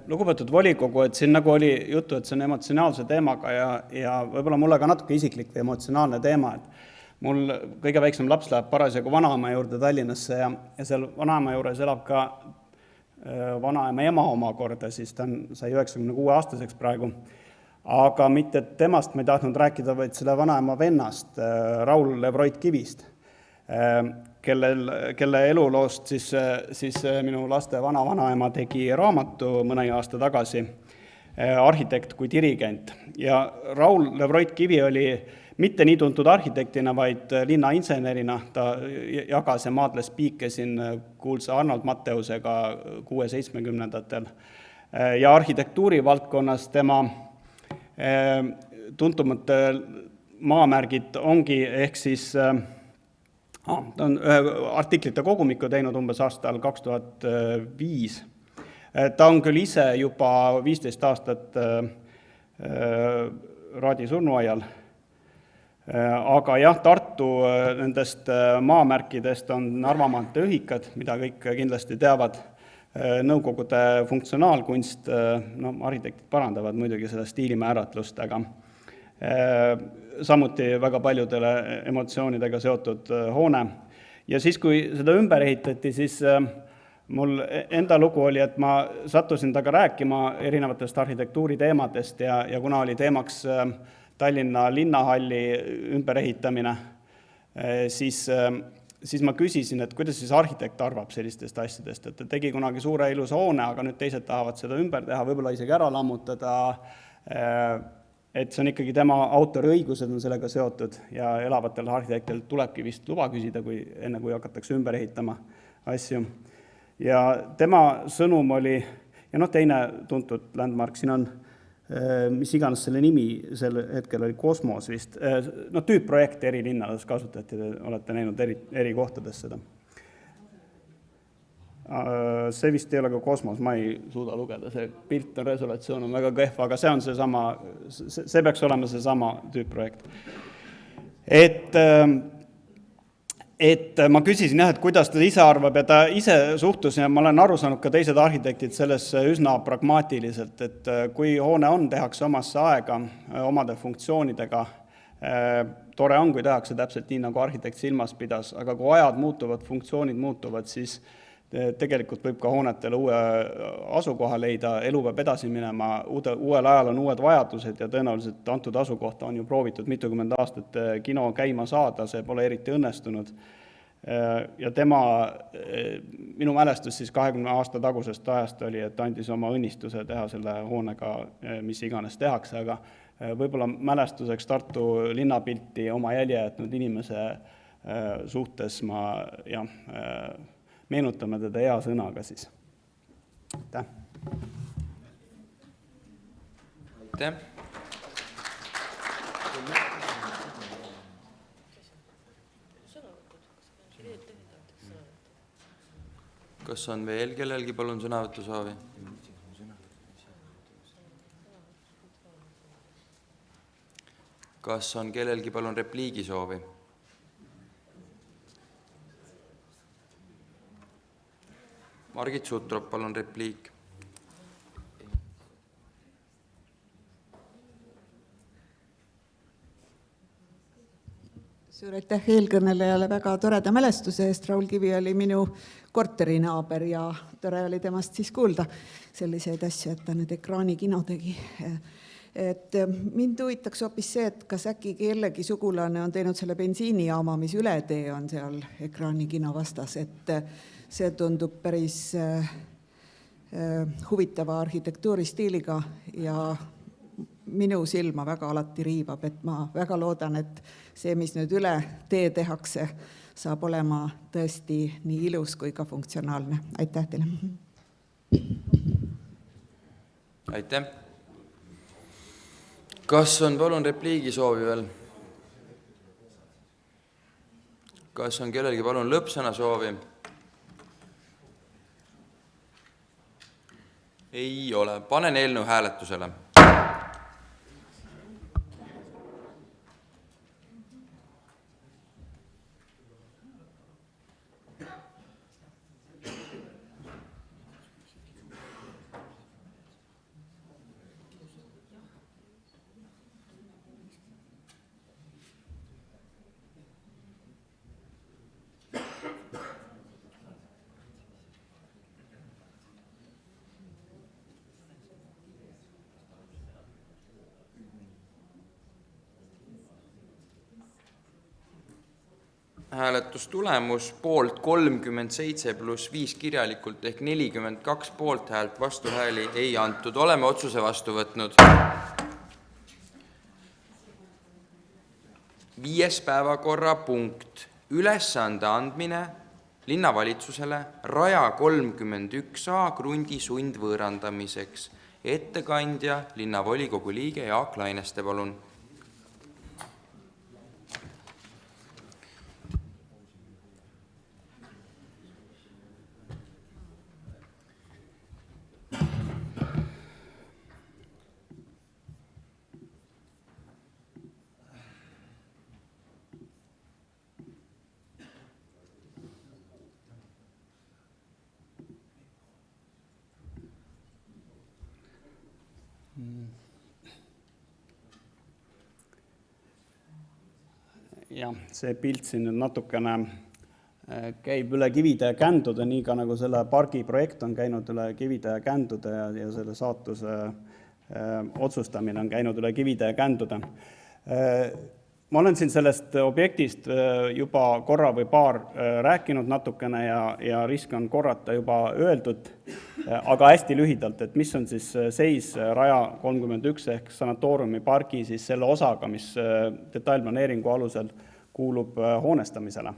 Lugupeetud volikogu, et siin nagu oli juttu, et see on emotsionaalse teemaga ja võib-olla mulle ka natuke isiklik või emotsionaalne teema, et mul kõige väiksem laps läheb parasjagu vanaema juurde Tallinnasse ja seal vanaema juures elab ka vanaema ema omakorda, siis ta sai 96-aastaseks praegu. Aga mitte temast me ei tahtnud rääkida, vaid selle vanaema vennast, Raul Levroit Kivist, kelle eluloost siis minu laste vanaema tegi raamatu mõne aasta tagasi, Arhitekt kui dirigent. Ja Raul Levroit Kivi oli mitte nii tuntud arhitektina, vaid linnainsenerina. Ta jagas ja maadles piike siin kuulsa Arnold Matteusega 6-70-ndatel. Ja arhitektuuri valdkonnas tema tuntumad maamärgid ongi ehk siis ta on ühe artiklite kogumiku teinud umbes aastal 2005. Ta on küll ise juba 15 aastat Raadi surnuaial, aga jah, Tartu nendest maamärkidest on Narva maantee õhikad, mida kõik kindlasti teavad, Nõukogude funktsionaalkunst, arhitektid parandavad muidugi seda stiilimääratlust, aga samuti väga paljudele emotsioonidega seotud hoone. Ja siis, kui seda ümber ehitati, siis mul enda lugu oli, et ma sattusin taga rääkima erinevatest arhitektuuri teemadest ja kuna oli teemaks Tallinna linnahalli ümberehitamine, siis ma küsisin, et kuidas siis arhitekt arvab sellistest asjadest, et ta tegi kunagi suure ilusa hoone, aga nüüd teised tahavad seda ümber teha, võib-olla isegi ära lammutada, et see on ikkagi tema autoriõigused on sellega seotud ja elavatel arhitektil tulebki vist luba küsida, enne kui hakatakse ümber ehitama asju. Ja tema sõnum oli, ja teine tuntud landmark, siin on, mis iganes selle nimi sel hetkel oli, Kosmos vist, tüüpprojekti eri linnades kasutati, olete näinud eri kohtades seda. see vist ei ole ka kosmos, ma ei suuda lugeda, see pilt on, resolutsioon on väga kehv, aga see on see peaks olema see sama tüüpprojekt. Et ma küsisin jah, et kuidas ta ise arvab ja ta ise suhtus ja ma olen aru saanud ka teised arhitektid sellesse üsna pragmaatiliselt, et kui hoone on, tehakse omasse aega, omade funktsioonidega, tore on, kui tehakse täpselt nii, nagu arhitekt silmas pidas, aga kui ajad muutuvad, funktsioonid muutuvad, siis tegelikult võib ka hoonetele uue asukoha leida, elu peab edasi minema, uuel ajal on uued vajadused ja tõenäoliselt antud asukohta on ju proovitud mitukümmend aastat kino käima saada, see pole eriti õnnestunud. Ja minu mälestus siis 20 aasta tagusest ajast oli, et andis oma õnnistuse teha selle hoonega, mis iganes tehakse, aga võib-olla mälestuseks Tartu linnapilti oma jälje jätnud inimese suhtes ma meenutame teda hea sõnaga siis. Aitäh! Aitäh! Kas on veel kellelgi palun sõnavõttu soovi? Kas on kellelgi palun repliigi soovi? Margit Sutrop, palun repliik. Suur aitäh eelkõnelejale väga toreda mälestuse eest. Raul Kivi oli minu korterinaaber ja tore oli temast siis kuulda selliseid asju, et ta nüüd ekraanikino tegi. Et mind huvitaks hoopis see, et kas äkki kellegi sugulane on teinud selle bensiinijaama, mis üle tee on seal ekraanikino vastas, et see tundub päris huvitava arhitektuuristiiliga ja minu silma väga alati riivab, et ma väga loodan, et see, mis nüüd üle tee tehakse, saab olema tõesti nii ilus kui ka funktsionaalne. Aitäh teile! Aitäh! Kas on palun repliigi soovi veel? Kas on kellelgi palun lõppsõna soovi? Ei ole. Panen eelnõu hääletusele. Hääletustulemus poolt 37 pluss 5 kirjalikult ehk 42 poolthäält, vastuhääli ei antud. Oleme otsuse vastu võtnud. 5. päevakorrapunkt. Ülesande andmine linnavalitsusele Raja 31A krundi sundvõõrandamiseks. Ettekandja linnavolikogu liige Jaak Laineste, palun. Ja see pilt siin nüüd natukene käib üle kivide ja kändude, nii ka nagu selle pargi projekt on käinud üle kivide ja kändude ja selle saatuse otsustamine on käinud üle kivide ja kändude. Ma olen siin sellest objektist juba korra või paar rääkinud natukene ja risk on korrata juba öeldud, aga hästi lühidalt, et mis on siis seis Raja 31 ehk sanatooriumi pargi siis selle osaga, mis detailplaneeringu alusel kuulub hoonestamisele.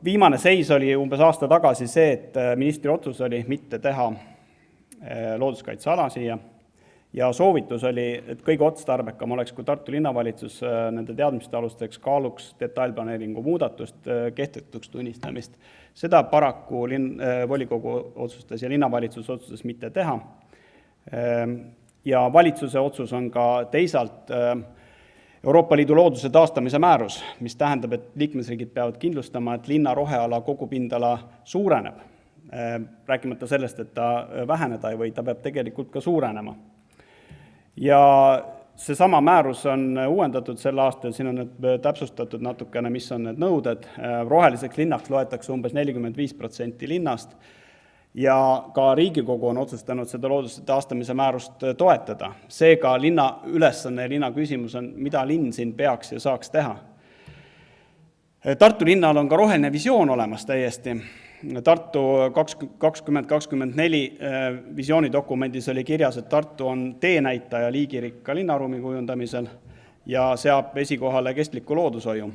Viimane seis oli umbes aasta tagasi see, et ministri otsus oli mitte teha looduskaitseala siia Ja soovitus oli, et kõige otstarbekam oleks, kui Tartu linnavalitsus nende teadmiste alusteks kaaluks detailplaneeringu muudatust, kehtetuks tunnistamist. Seda paraku volikogu otsustas ja linnavalitsus otsustas mitte teha. Ja valitsuse otsus on ka teisalt Euroopa Liidu looduse taastamise määrus, mis tähendab, et liikmesriigid peavad kindlustama, et linna roheala kogupindala suureneb. Rääkimata sellest, et ta väheneda ei või, ta peab tegelikult ka suurenema. Ja seesama määrus on uuendatud sel aastal, siin on täpsustatud natukene, mis on need nõuded. Roheliseks linnaks loetakse umbes 45% linnast ja ka Riigikogu on otsustanud seda looduse taastamise määrust toetada. Seega linna ülesanne ja linna küsimus on, mida linn siin peaks ja saaks teha. Tartu linnal on ka roheline visioon olemas täiesti. Tartu 2024 visioonidokumendis oli kirjas, et Tartu on teenäitaja liigirikka linnaruumi kujundamisel ja seab esikohale kestliku loodushoiu.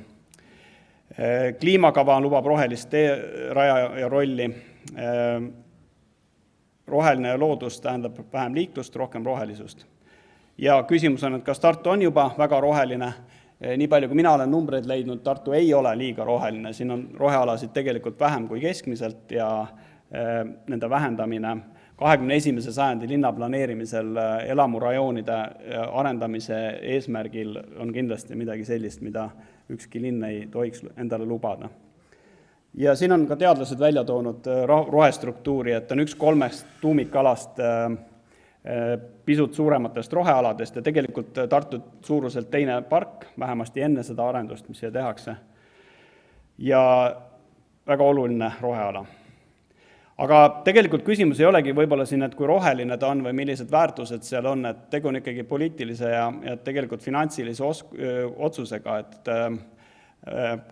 Kliimakava lubab rohelist teeraja ja rolli. Roheline loodus tähendab vähem liiklust, rohkem rohelisust. Ja küsimus on, et kas Tartu on juba väga roheline. Nii palju, kui mina olen numbreid leidnud, Tartu ei ole liiga roheline. Siin on rohealasid tegelikult vähem kui keskmiselt ja nende vähendamine 21. sajandi linnaplaneerimisel elamurajoonide arendamise eesmärgil on kindlasti midagi sellist, mida ükski linn ei tohiks endale lubada. Ja siin on ka teadlased välja toonud rohestruktuuri, et on üks 3 tuumikalast pisut suurematest rohealadest ja tegelikult Tartu suuruselt teine park, vähemasti enne seda arendust, mis siia tehakse. Ja väga oluline roheala. Aga tegelikult küsimus ei olegi võib-olla siin, et kui roheline ta on või millised väärtused seal on, et tegu on ikkagi poliitilise ja tegelikult finantsilise otsusega, et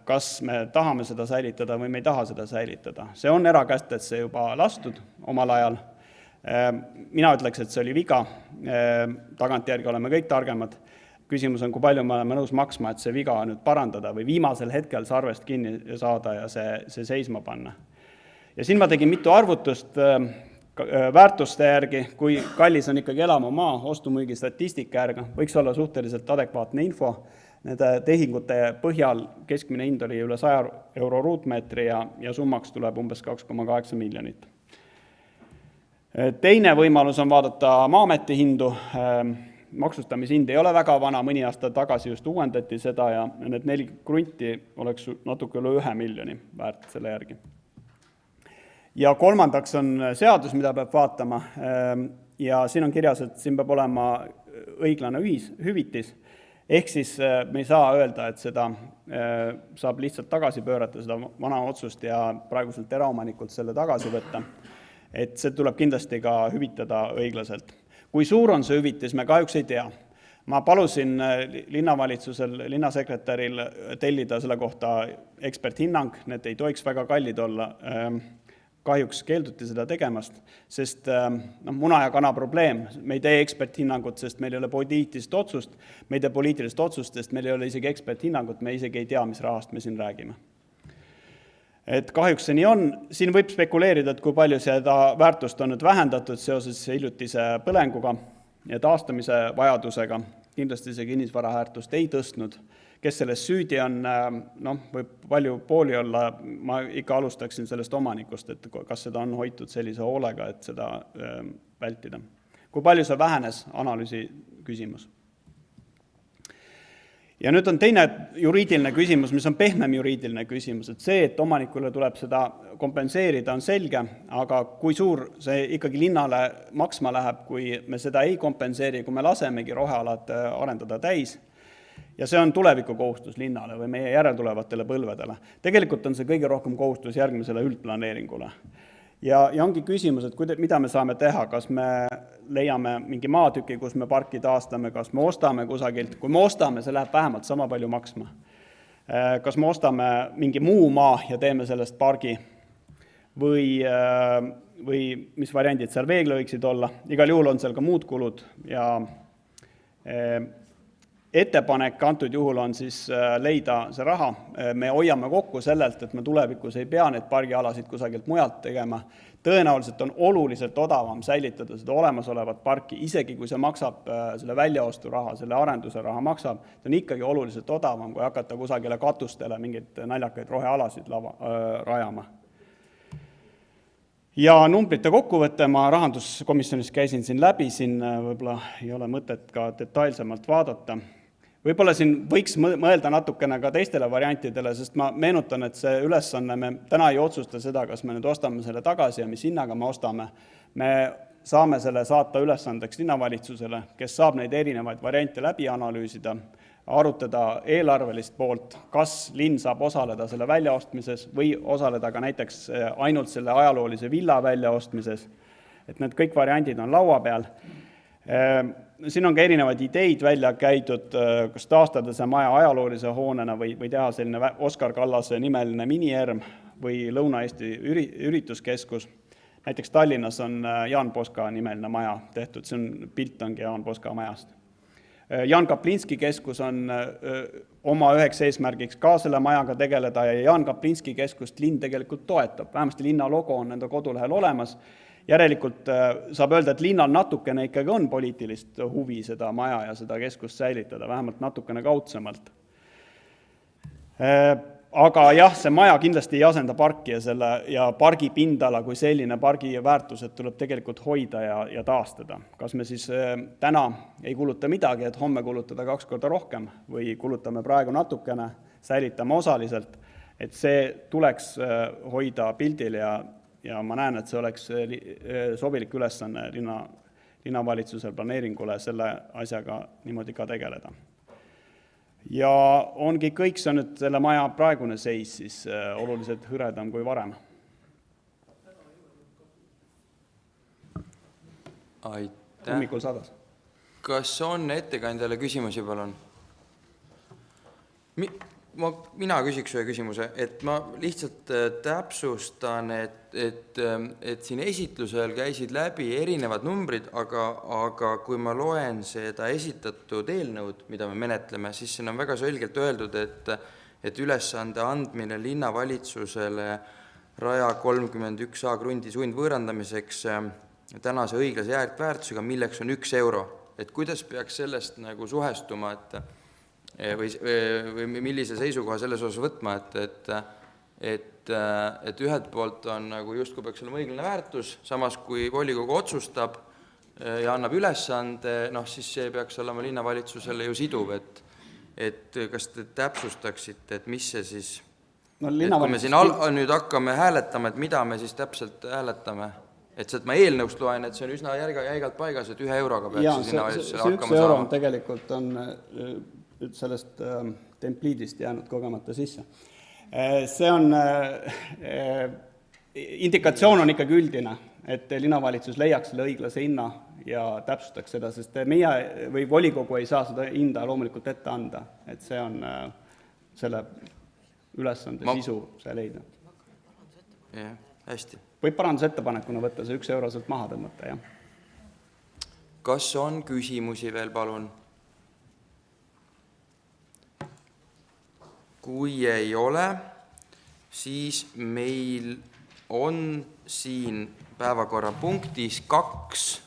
kas me tahame seda säilitada või me ei taha seda säilitada. See on erakätesse juba lastud omal ajal. Mina ütleks, et see oli viga, tagantjärgi oleme kõik targemad. Küsimus on, kui palju me oleme nõus maksma, et see viga nüüd parandada või viimasel hetkel sarvest kinni saada ja see seisma panna. Ja siin ma tegin mitu arvutust väärtuste järgi, kui kallis on ikkagi elamumaa, ostumüügi statistika järgi, võiks olla suhteliselt adekvaatne info. Nende tehingute põhjal keskmine hind oli üle 100 euro ruutmeetri ja summaks tuleb umbes 2,8 miljonit. Teine võimalus on vaadata Maa-ameti hindu. Maksustamishind ei ole väga vana, mõni aasta tagasi just uuendati seda ja need 4 krunti oleks natuke üle 1 miljoni väärt selle järgi. Ja kolmandaks on seadus, mida peab vaatama ja siin on kirjas, et siin peab olema õiglane hüvitis. Ehk siis me ei saa öelda, et seda saab lihtsalt tagasi pöörata, seda vana otsust ja praeguselt eraomanikult selle tagasi võtta. Et see tuleb kindlasti ka hüvitada õiglaselt. Kui suur on see hüvitis, me kahjuks ei tea. Ma palusin linnavalitsusel, linnasekretäril tellida selle kohta eksperthinnang, need ei tohiks väga kallid olla. Kahjuks keelduti seda tegemast, sest muna ja kana probleem. Me ei tee eksperthinnangut, sest meil ei ole poliitilist otsust. Me ei tee poliitilist otsust, sest meil ei ole isegi eksperthinnangut, me isegi ei tea, mis rahast me siin räägime. Et kahjuks see nii on, siin võib spekuleerida, et kui palju seda väärtust on nüüd vähendatud seoses hiljutise põlenguga ja taastamise vajadusega. Kindlasti see kinnisvaraväärtust ei tõstnud. Kes selles süüdi on, võib palju pooli olla, ma ikka alustaksin sellest omanikust, et kas seda on hoitud sellise hoolega, et seda vältida. Kui palju see vähenes, analüüsi küsimus. Ja nüüd on teine juriidiline küsimus, mis on pehmem juriidiline küsimus, et see, et omanikule tuleb seda kompenseerida, on selge, aga kui suur see ikkagi linnale maksma läheb, kui me seda ei kompenseeri, kui me lasemegi rohealad arendada täis, ja see on tulevikukohustus linnale või meie järeltulevatele põlvedele. Tegelikult on see kõige rohkem kohustus järgmisele üldplaneeringule. Ja ongi küsimus, et mida me saame teha, kas me leiame mingi maatüki, kus me parki taastame, kas me ostame kusagilt, kui me ostame, see läheb vähemalt sama palju maksma. Kas me ostame mingi muu maa ja teeme sellest pargi või mis variandid seal veel võiksid olla. Igal juhul on seal ka muud kulud ja ettepanek antud juhul on siis leida see raha. Me hoiame kokku sellelt, et me tulevikus ei pea neid pargialasid kusagilt mujalt tegema. Tõenäoliselt on oluliselt odavam säilitada seda olemasolevat parki, isegi kui see maksab selle väljaostu raha, selle arenduse raha maksab, see on ikkagi oluliselt odavam, kui hakata kusagile katustele mingeid naljakaid rohealasid rajama. Ja numbrite kokkuvõtte ma rahanduskomisjonis käisin siin läbi, siin võib-olla ei ole mõtet ka detailsemalt vaadata. Võib-olla siin võiks mõelda natukene ka teistele variantidele, sest ma meenutan, et see ülesanne, me täna ei otsusta seda, kas me nüüd ostame selle tagasi ja mis hinnaga me ostame. Me saame selle saata ülesandeks linnavalitsusele, kes saab neid erinevaid variante läbi analüüsida, arutada eelarvelist poolt, kas linn saab osaleda selle väljaostmises või osaleda ka näiteks ainult selle ajaloolise villa väljaostmises. Et need kõik variandid on laua peal. Siin on ka erinevaid ideid välja käidud, kas taastada see maja ajaloolise hoonena või teha selline Oskar Kallase nimeline minierm või Lõuna-Eesti ürituskeskus. Näiteks Tallinnas on Jaan Poska nimeline maja tehtud, see on pilt ongi Jaan Poska majast. Jan Kaplinski keskus on oma üheks eesmärgiks ka selle majaga tegeleda ja Jan Kaplinski keskust linn tegelikult toetab. Vähemasti linna logo on nende kodulehel olemas. Järelikult saab öelda, et linnal natukene ikkagi on poliitilist huvi seda maja ja seda keskust säilitada, vähemalt natukene kaudsemalt. Aga jah, see maja kindlasti ei asenda parki ja pargi pindala kui selline pargi väärtused tuleb tegelikult hoida ja taastada. Kas me siis täna ei kuluta midagi, et homme kulutada 2 korda rohkem või kulutame praegu natukene, säilitame osaliselt, et see tuleks hoida pildil ja ma näen, et see oleks sobilik ülesanne linnavalitsusel planeeringule selle asjaga niimoodi ka tegeleda. Ja ongi kõik, see on nüüd selle maja praegune seis siis oluliselt hõredam kui varem. Aitäh. Hommikul sadas. Kas on ettekandjale küsimusi, palun? Mina küsiks ühe küsimuse, et ma lihtsalt täpsustan, et siin esitlusel käisid läbi erinevad numbrid, aga kui ma loen seda esitatud eelnõud, mida me menetleme, siis siin on väga selgelt öeldud, et ülesande andmine linnavalitsusele raja 31A krundi sundvõõrandamiseks tänase õiglase jäätväärtusega, milleks on 1 euro. Et kuidas peaks sellest nagu suhestuma, või millise seisukoha selles osas võtma, et ühelt poolt on nagu justkui peaks olema õiglane väärtus, samas kui volikogu otsustab ja annab ülesande, siis see peaks olema linnavalitsusele ju siduv, et kas te täpsustaksite, et mis see siis, kui me siin nüüd hakkame hääletama, et mida me siis täpselt hääletame? Et ma eelnõust loen, et see on üsna jäigalt paigas, et 1 euroga peaks siis linnavalitsusele hakkama saama. See 1 euro on tegelikult sellest templiidist jäänud kogemata sisse. See on, indikatsioon on ikkagi üldine, et linnavalitsus leiaks selle õiglase hinna ja täpsustaks seda, sest meie või volikogu ei saa seda hinda loomulikult ette anda, et see on selle ülesande sisu see leida. Jah, hästi. Võib parandusettepanekuna võtta see 1 euro sealt maha tõmmata, jah. Kas on küsimusi veel, palun? Kui ei ole, siis meil on siin päevakorrapunktis 2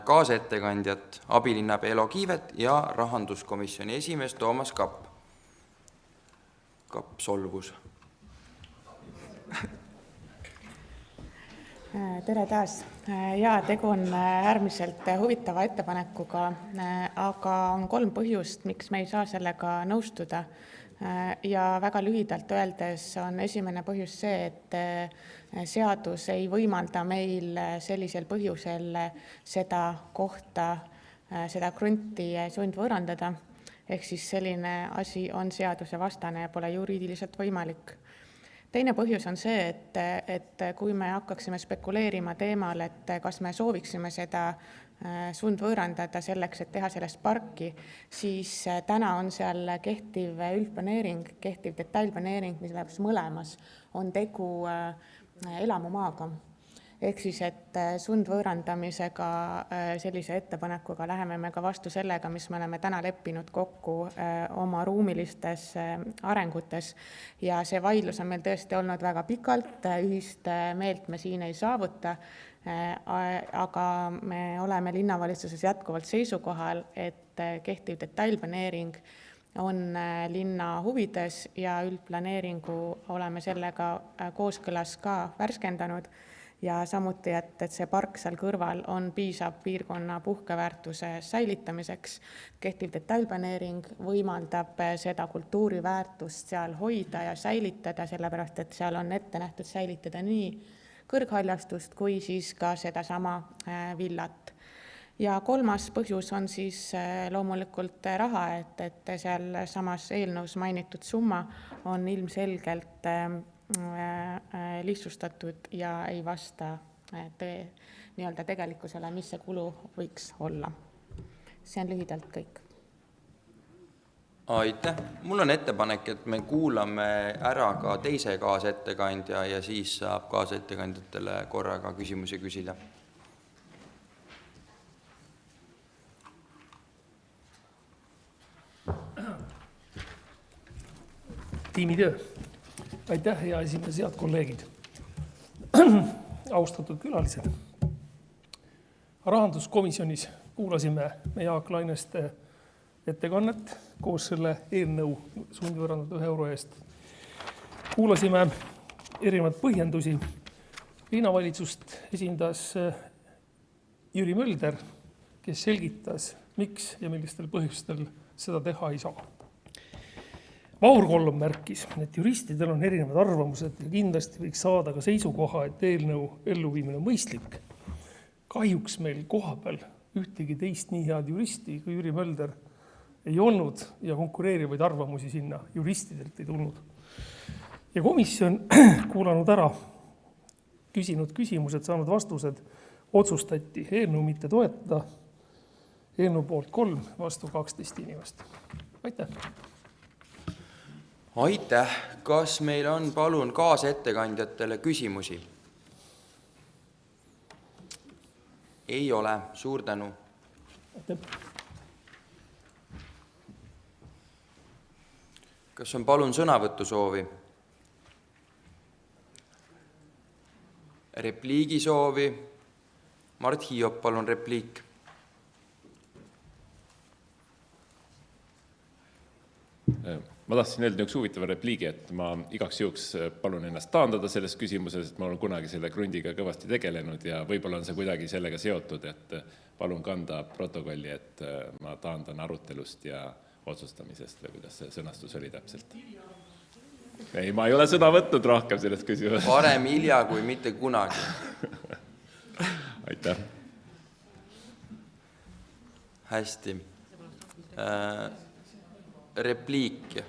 kaasettekandjat, abilinnapea Elo Kiivet ja rahanduskomisjoni esimees Toomas Kapp. Kapp solvus. Tere taas. Ja tegu on äärmiselt huvitava ettepanekuga, aga on 3 põhjust, miks me ei saa sellega nõustuda. Ja väga lühidalt öeldes on esimene põhjus see, et seadus ei võimalda meil sellisel põhjusel seda kohta, seda krunti sundvõõrandada. Ehk siis selline asi on seaduse vastane ja pole juriidiliselt võimalik. Teine põhjus on see, et kui me hakkaksime spekuleerima teemal, et kas me sooviksime seda sundvõõrandada selleks, et teha sellest parki, siis täna on seal kehtiv üldplaneering, kehtiv detailplaneering, mis läheb mõlemas, on tegu elamumaaga. ehk siis, et sundvõõrandamisega, sellise ettepanekuga läheme me ka vastu sellega, mis me oleme täna leppinud kokku oma ruumilistes arengutes. Ja see vaidlus on meil tõesti olnud väga pikalt, ühist meelt me siin ei saavuta, aga me oleme linnavalitsuses jätkuvalt seisukohal, et kehtiv detailplaneering on linna huvides ja üldplaneeringu oleme sellega kooskõlas ka värskendanud ja samuti, et see park seal kõrval on piisav piirkonna puhkeväärtuse säilitamiseks. Kehtiv detailplaneering võimaldab seda kultuuriväärtust seal hoida ja säilitada, sellepärast et seal on ette nähtud säilitada nii kõrghaljastust kui siis ka sedasama villat. Ja kolmas põhjus on siis loomulikult raha, et seal samas eelnõus mainitud summa on ilmselgelt lihtsustatud ja ei vasta nii-öelda tegelikkusele, mis see kulu võiks olla. See on lühidalt kõik. Aitäh. Mul on ettepanek, et me kuulame ära ka teise kaasettekandja ja siis saab kaasettekandjatele korraga küsimusi küsida. Tiimitöö. Aitäh, hea esimees, head kolleegid. Austatud külalised. Rahanduskomisjonis kuulasime Jaak Laineste ettekannet koos selle eelnõu sundvõõrandatud €1 eest. Kuulasime erinevad põhjendusi. Linnavalitsust esindas Jüri Mölder, kes selgitas, miks ja millistel põhjustel seda teha ei saa. Vahur Kollom märkis, et juristidel on erinevad arvamused ja kindlasti võiks saada ka seisukoha, et eelnõu elluviimine on mõistlik. Kahjuks meil kohapeal ühtegi teist nii head juristi kui Jüri Mölder ei olnud ja konkureerivaid arvamusi sinna juristidelt ei tulnud. Ja komisjon kuulanud ära, küsinud küsimused, saanud vastused, otsustati eelnõu mitte toetada, eelnõu poolt 3, vastu 12 inimest. Aitäh! Aitäh! Kas meil on palun kaasettekandjatele küsimusi? Ei ole. Suur tänu. Aitäh! Kas on palun sõnavõttu soovi? Repliigi soovi? Mart Hiiop, palun repliik. Ma tahtsin öelda üks huvitava repliigi, et ma igaks juhuks palun ennast taandada selles küsimuses, et ma olen kunagi selle krundiga kõvasti tegelenud ja võib-olla on see kuidagi sellega seotud, et palun kanda protokolli, et ma taandan arutelust ja otsustamisest või kuidas see sõnastus oli täpselt. Ei, ma ei ole sõna võtnud rohkem sellest küsimusest. Parem hilja kui mitte kunagi. Aitäh. Hästi. Repliik.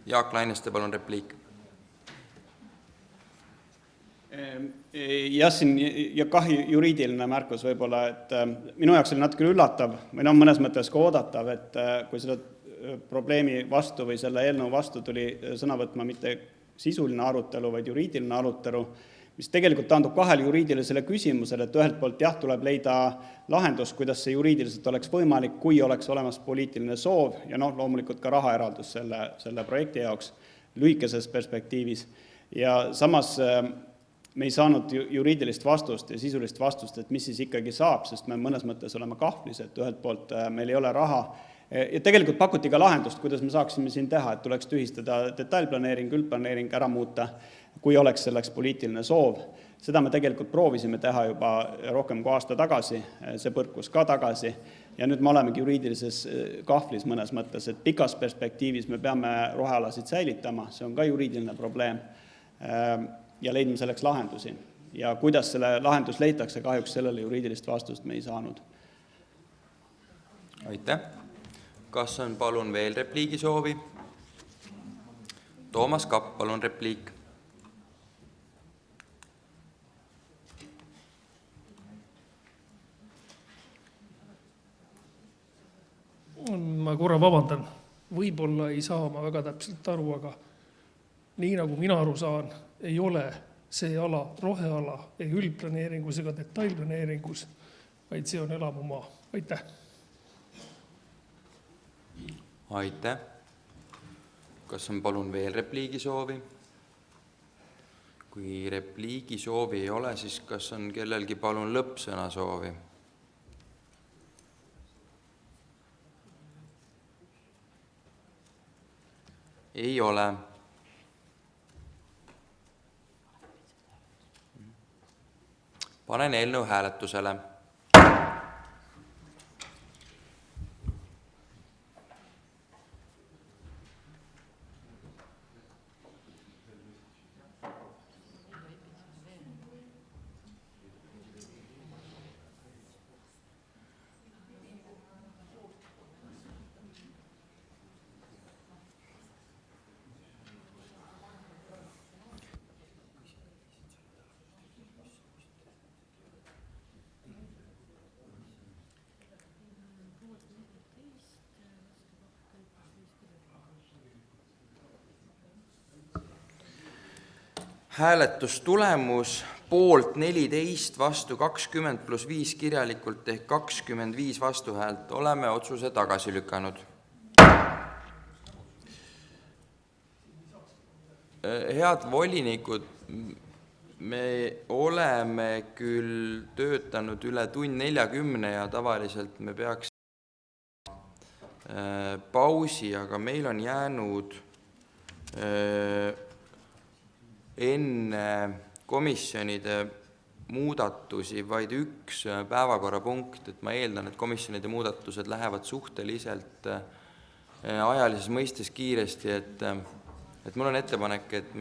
Jaak Laineste, palun repliik. Jah, siin ja juriidiline märkus võib-olla, et minu jaoks oli natuke üllatav või mõnes mõttes ka oodatav, et kui seda probleemi vastu või selle eelnõu vastu tuli sõna võtma mitte sisuline arutelu, vaid juriidiline arutelu, mis tegelikult taandub kahele juriidilisele küsimusele, et ühelt poolt jah, tuleb leida lahendus, kuidas see juriidiliselt oleks võimalik, kui oleks olemas poliitiline soov ja loomulikult ka rahaeraldus selle projekti jaoks lühikeses perspektiivis. Ja samas me ei saanud juriidilist vastust ja sisulist vastust, et mis siis ikkagi saab, sest me mõnes mõttes oleme kahvlis, et ühelt poolt meil ei ole raha. Ja tegelikult pakuti ka lahendust, kuidas me saaksime siin teha, et tuleks tühistada detailplaneering, üldplaneering ära muuta, kui oleks selleks poliitiline soov. Seda me tegelikult proovisime teha juba rohkem kui aasta tagasi, see põrkus ka tagasi ja nüüd me olemegi juriidilises kahvlis mõnes mõttes, et pikas perspektiivis me peame rohealasid säilitama, see on ka juriidiline probleem ja leidma selleks lahendusi. Ja kuidas selle lahendus leitakse, kahjuks sellele juriidilist vastust me ei saanud. Aitäh! Kas on palun veel repliigi soovi? Toomas Kapp, palun repliik. Ma korra vabandan. Võib-olla ei saa ma väga täpselt aru, aga nii nagu mina aru saan, ei ole see ala roheala ei üldplaneeringus ega detailplaneeringus, vaid see on elamumaa. Aitäh! Aitäh! Kas on palun veel repliigi soovi? Kui repliigi soovi ei ole, siis kas on kellelgi palun lõppsõna soovi? Ei ole. Panen eelnõu hääletusele. Hääletustulemus poolt 14, vastu 20 plus 5 kirjalikult ehk 25 vastuhäält. Oleme otsuse tagasi lükanud. Head volinikud, me oleme küll töötanud üle tund 40 ja tavaliselt me peaks pausi, aga meil on jäänud enne komisjonide muudatusi vaid üks päevakorrapunkt, et ma eeldan, et komisjonide muudatused lähevad suhteliselt ajalises mõistes kiiresti, et mul on ettepanek, et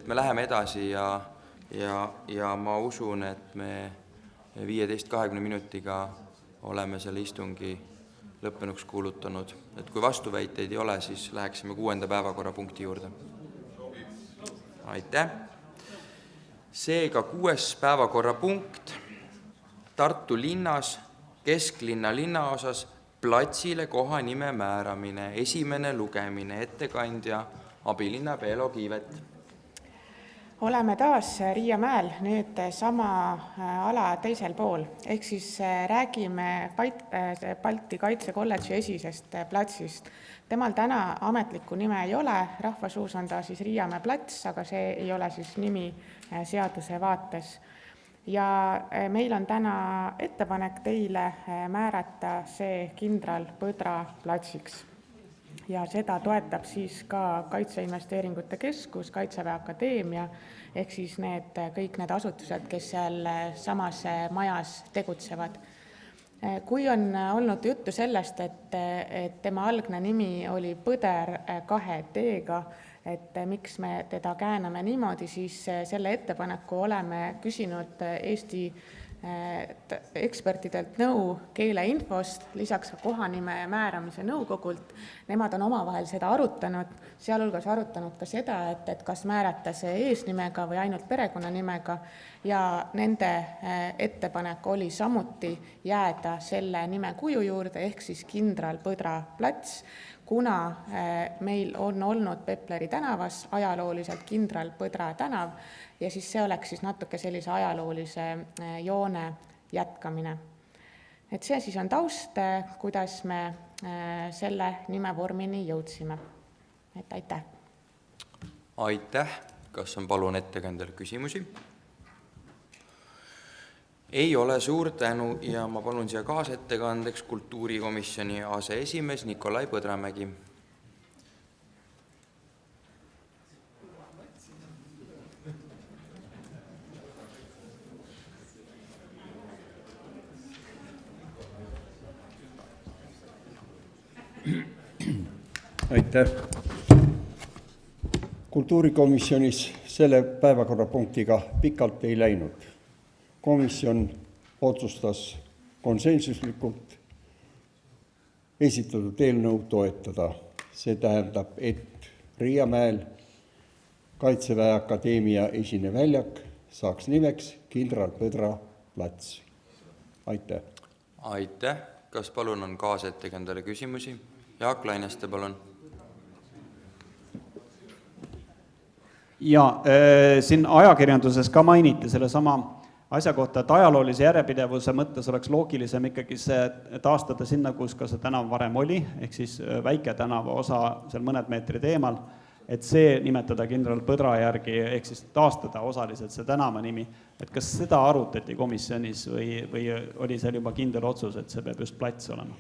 me läheme edasi ja ma usun, et me 15-20 minutiga oleme selle istungi lõppenuks kuulutanud. Et kui vastuväiteid ei ole, siis läheksime 6. päevakorrapunkti juurde. Aitäh! Seega 6. päevakorrapunkt Tartu linnas, kesklinna linnaosas platsile kohanime määramine, esimene lugemine, ettekandja abilinnapea Elo Kiivet. Oleme taas Riiamäel, nüüd sama ala teisel pool, ehk siis räägime Balti Kaitsekolledži esisest platsist. Temal täna ametlikku nime ei ole, rahvasuus on ta siis Riiamäe plats, aga see ei ole siis nimi seaduse vaates. Ja meil on täna ettepanek teile määrata see kindral Põdra platsiks. Ja seda toetab siis ka Kaitseinvesteeringute Keskus, Kaitseväe Akadeemia, ehk siis kõik need asutused, kes seal samas majas tegutsevad. Kui on olnud juttu sellest, et tema algne nimi oli Põder 2 D-ga, et miks me teda kääname niimoodi, siis selle ettepaneku oleme küsinud Eesti ekspertidelt nõu keeleinfost, lisaks kohanime määramise nõukogult. Nemad on omavahel seda arutanud, sealhulgas arutanud ka seda, et kas määrata see eesnimega või ainult perekonnanimega, ja nende ettepanek oli samuti jääda selle nime kuju juurde, ehk siis kindral Põdra plats, kuna meil on olnud Pepleri tänavas ajalooliselt kindral Põdra tänav, ja siis see oleks siis natuke sellise ajaloolise joone jätkamine. Et see siis on taust, kuidas me selle nimevormini jõudsime. Et aitäh! Aitäh! Kas on palun ettekandjale küsimusi? Ei ole, suur tänu ja ma palun siia kaasettekandeks kultuurikomisjoni aseesimees Nikolai Põdramägi. Aitäh! Kultuurikomisjonis selle päevakorrapunktiga pikalt ei läinud. Komisjon otsustas konsensuslikult esitatud eelnõu toetada. See tähendab, et Riiamäel Kaitseväe Akadeemia esine väljak saaks nimeks kindral Põdra plats. Aitäh! Aitäh! Kas palun on kaasettekandjale küsimusi? Jaak Laineste, palun! Ja siin ajakirjanduses ka mainiti selle sama asja kohta, et ajaloolise järjepidevuse mõttes oleks loogilisem ikkagi see taastada sinna, kus ka see tänav varem oli, ehk siis väike tänava osa seal mõned meetrid eemal, et see nimetada kindral Põdra järgi, ehk siis taastada osaliselt see tänava nimi. Et kas seda arutati komisjonis või oli seal juba kindel otsus, et see peab just plats olema?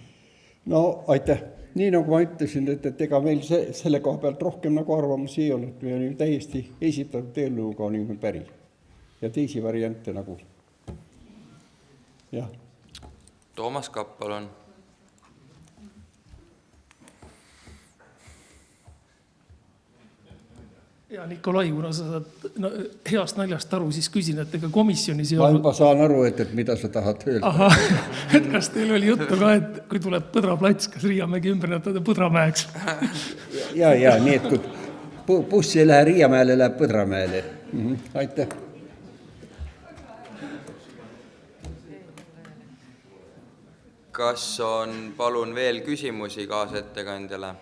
No aitäh. Nii nagu ma ütlesin, et ega meil selle koha pealt rohkem nagu arvamusi ei olnud, me olime täiesti esitatud eelnõuga olime päri. Ja teisi variante nagu. Jah. Toomas Kapp, palun. Ja Nikolai, kuna sa saad heast naljast aru, siis küsin, et ega komisjonis ei ma juba saan aru, et mida sa tahad öelda. Aha, et kas teil oli juttu ka, et kui tuleb Põdra plats, kas Riiamägi ümber näitada Põdramäeks? Ja, nii et kui buss ei lähe Riiamäele, läheb Põdramäele. Aitäh. Kas on palun veel küsimusi kaasettekandjale?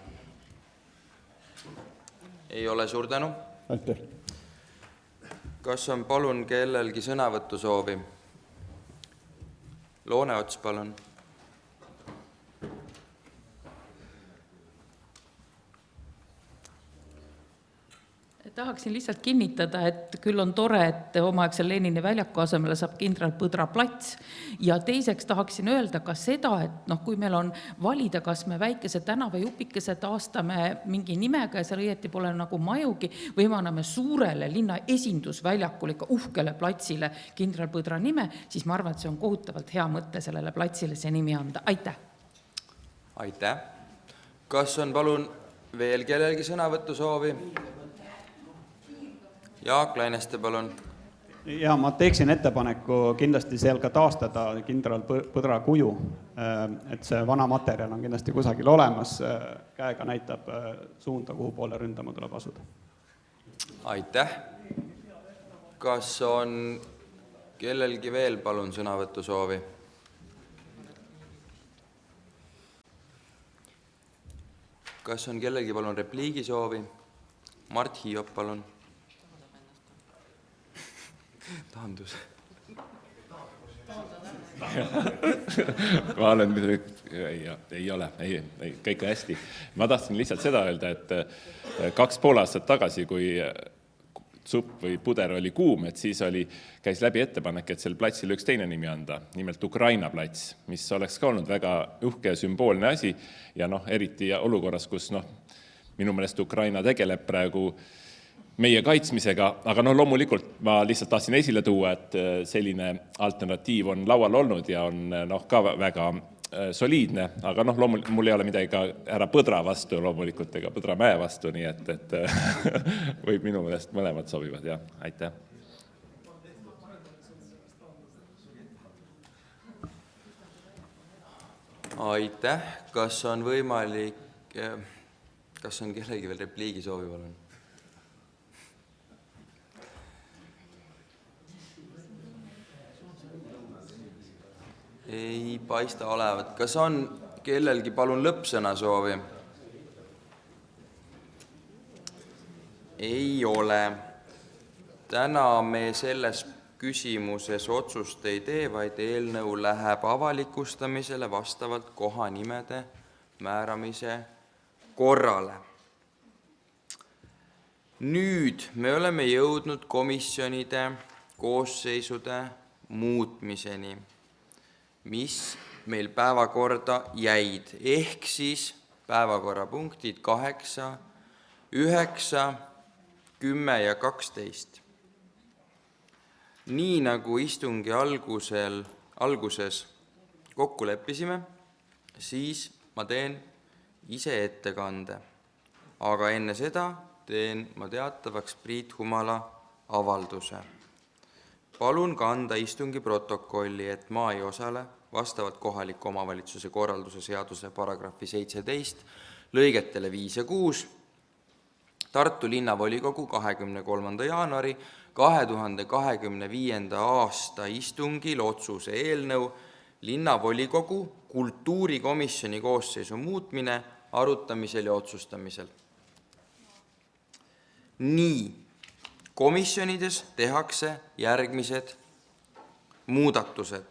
Ei ole, suur tänu. Aitäh. Kas on palun kellelgi sõnavõttu soovi? Looneots, palun. Tahaksin lihtsalt kinnitada, et küll on tore, et omaaegsel Lenini väljaku asemele saab kindral Põdra plats. Ja teiseks tahaksin öelda ka seda, et kui meil on valida, kas me väikese tänava jupikese taastame mingi nimega ja seal õieti pole nagu majugi, või me anname suurele linna esindusväljakule, ikka uhkele platsile kindral Põdra nime, siis ma arvan, et see on kohutavalt hea mõte sellele platsile see nimi anda. Aitäh! Aitäh! Kas on palun veel kellelgi sõnavõttu soovi? Jaak Laineste, palun. Ja ma teeksin ettepaneku kindlasti seal ka taastada kindral Põdra kuju, et see vana materjal on kindlasti kusagil olemas, käega näitab suunda, kuhu poole ründama tuleb asuda. Aitäh! Kas on kellelgi veel palun sõnavõttu soovi? Kas on kellelgi palun repliigi soovi? Mart Hiiop, palun. Taandus. Ma olen, ei ole, kõik hästi. Ma tahtsin lihtsalt seda öelda, et 2,5 aastat tagasi, kui supp või puder oli kuum, et siis käis läbi ettepanek, et sel platsil üks teine nimi anda, nimelt Ukraina plats, mis oleks ka olnud väga uhke ja sümboolne asi ja eriti olukorras, kus minu meelest Ukraina tegeleb praegu meie kaitsmisega, aga loomulikult ma lihtsalt tahtsin esile tuua, et selline alternatiiv on laual olnud ja on ka väga soliidne, aga loomulikult mul ei ole midagi ka härra Põdra vastu loomulikult ega Põdramäe vastu, nii et võib minu meelest mõlemad sobivad, jah, aitäh. Aitäh, kas on võimalik, kas on kellegi veel repliigi soovi, palun? Ei paista olevat. Kas on kellelgi palun lõppsõna soovi? Ei ole. Täna me selles küsimuses otsust ei tee, vaid eelnõu läheb avalikustamisele vastavalt kohanimede määramise korrale. Nüüd me oleme jõudnud komisjonide koosseisude muutmiseni, mis meil päevakorda jäid, ehk siis päevakorrapunktid 8, 9, 10 ja 12. Nii nagu istungi alguses kokku leppisime, siis ma teen ise ettekande, aga enne seda teen ma teatavaks Priit Humala avalduse. Palun kanda istungi protokolli, et ma ei osale vastavalt kohaliku omavalitsuse korralduse seaduse paragrahvi 17 lõigetele 5 ja 6 Tartu linnavolikogu 23. jaanuari 2025. aasta istungil otsuse eelnõu linnavolikogu kultuurikomisjoni koosseisu muutmine arutamisel ja otsustamisel. Nii. Komisjonides tehakse järgmised muudatused.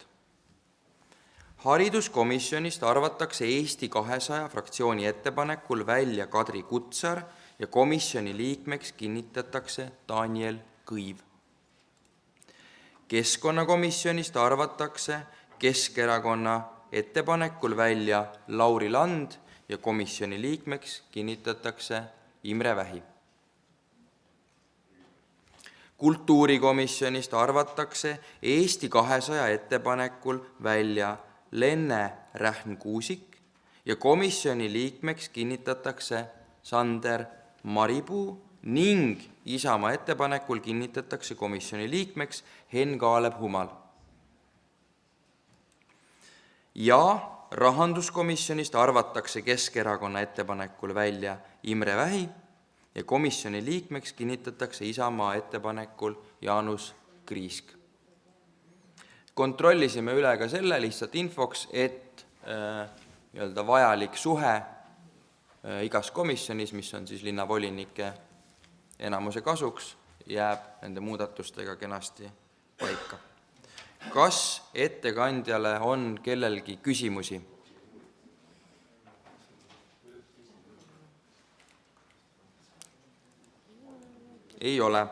Hariduskomisjonist arvatakse Eesti 200 fraktsiooni ettepanekul välja Kadri Kutsar ja komisjoni liikmeks kinnitatakse Daniel Kõiv. Keskkonnakomisjonist arvatakse Keskerakonna ettepanekul välja Lauri Land ja komisjoni liikmeks kinnitatakse Imre Vähi. Kultuurikomisjonist arvatakse Eesti 200 ettepanekul välja Lenne Rähn-Kuusik ja komisjoni liikmeks kinnitatakse Sander Maripuu ning Isamaa ettepanekul kinnitatakse komisjoni liikmeks Henn Kaalep-Humal. Ja rahanduskomisjonist arvatakse Keskerakonna ettepanekul välja Imre Vähi ja komisjoni liikmeks kinnitatakse Isamaa ettepanekul Jaanus Kriisk. Kontrollisime üle ka selle lihtsalt infoks, et vajalik suhe igas komisjonis, mis on siis linnavolinike enamuse kasuks, jääb nende muudatustega kenasti paika. Kas ettekandjale on kellelgi küsimusi? Ei ole.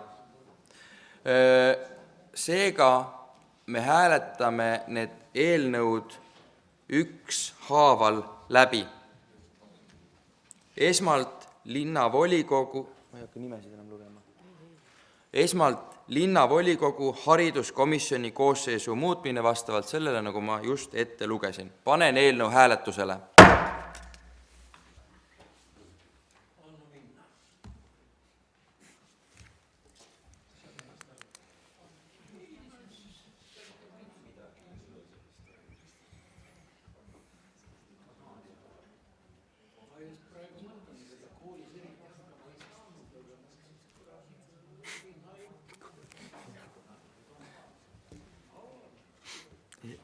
Seega me hääletame need eelnõud ükshaaval läbi. Esmalt linnavolikogu, ma ei hakka nimesid enam lugema. Esmalt linnavolikogu hariduskomisjoni koosseisu muutmine vastavalt sellele, nagu ma just ette lugesin. Panen eelnõu hääletusele.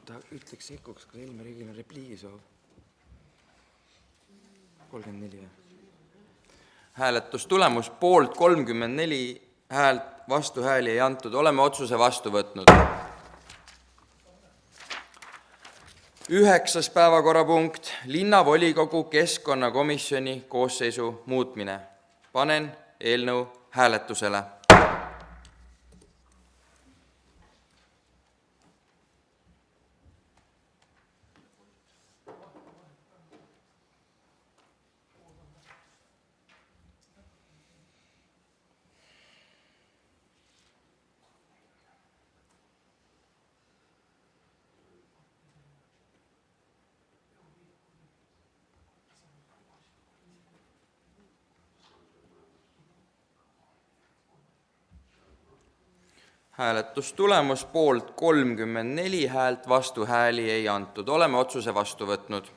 Ta ütleks sekkuks, kas Elmer Egil on repliigi soov. 34. Hääletustulemus poolt 34 häält, vastuhääli ei antud. Oleme otsuse vastu võtnud. 9. päevakorrapunkt, linnavolikogu keskkonnakomisjoni koosseisu muutmine. Panen eelnõu hääletusele. Hääletustulemus poolt 34 häält, vastuhääli ei antud. Oleme otsuse vastu võtnud.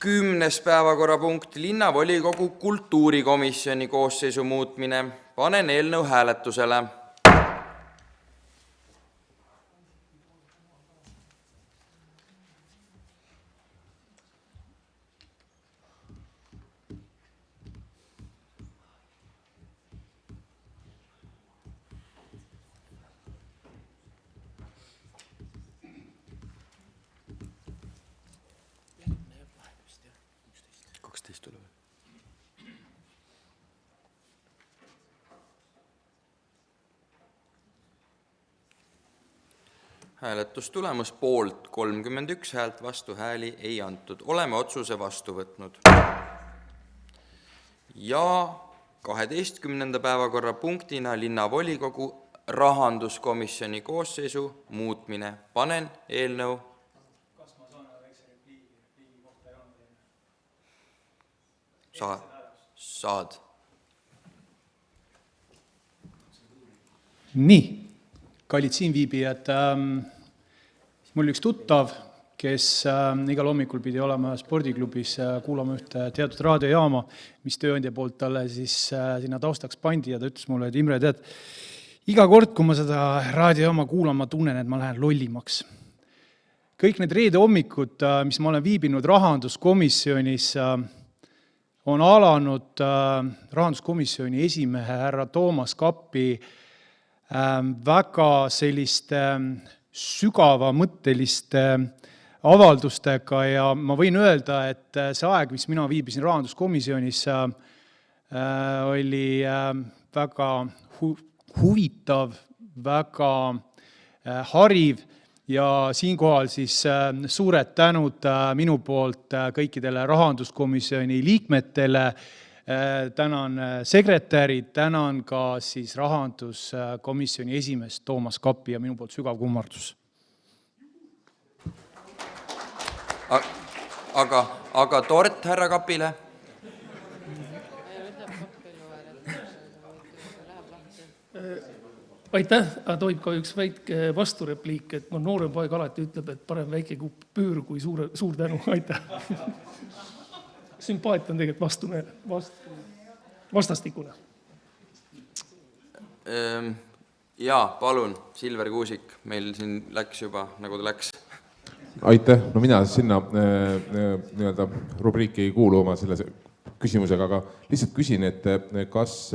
10. päevakorrapunkt, linnavolikogu kultuurikomisjoni koosseisu muutmine. Panen eelnõu hääletusele. Hääletustulemus poolt 31 häält, vastuhääli ei antud. Oleme otsuse vastu võtnud. Ja 12. päevakorrapunktina linnavolikogu rahanduskomisjoni koosseisu muutmine. Panen eelnõu. Kas ma saan väikse repliigi kohta Saad. Nii, kallid siinviibijad, mul üks tuttav, kes igal hommikul pidi olema spordiklubis kuulama ühte teatud raadiojaama, mis tööandja poolt talle siis sinna taustaks pandi ja ta ütles mulle, et Imre, tead, iga kord, kui ma seda raadiojaama kuulan, ma tunnen, et ma lähen lollimaks. Kõik need reede hommikud, mis ma olen viibinud rahanduskomisjonis, on alanud rahanduskomisjoni esimehe härra Toomas Kappi väga selliste sügavamõtteliste avaldustega ja ma võin öelda, et see aeg, mis mina viibisin rahanduskomisjonis, oli väga huvitav, väga hariv ja siinkohal siis suured tänud minu poolt kõikidele rahanduskomisjoni liikmetele, tänan sekretäri, tänan ka siis rahanduskomisjoni esimeest Toomas Kappi ja minu poolt sügav kummardus. Aga tort härra Kapile? Aitäh, tohib ka üks väike vasturepliik, et noorem poeg alati ütleb, et parem väike kupp püür kui suur tänu. Aitäh. Sümpaatia on tegelikult vastastikune. Jaa, palun, Silver Kuusik, meil siin läks juba, nagu ta läks. Aitäh, no mina sinna rubriiki ei kuulu oma selle küsimusega, aga lihtsalt küsin, et kas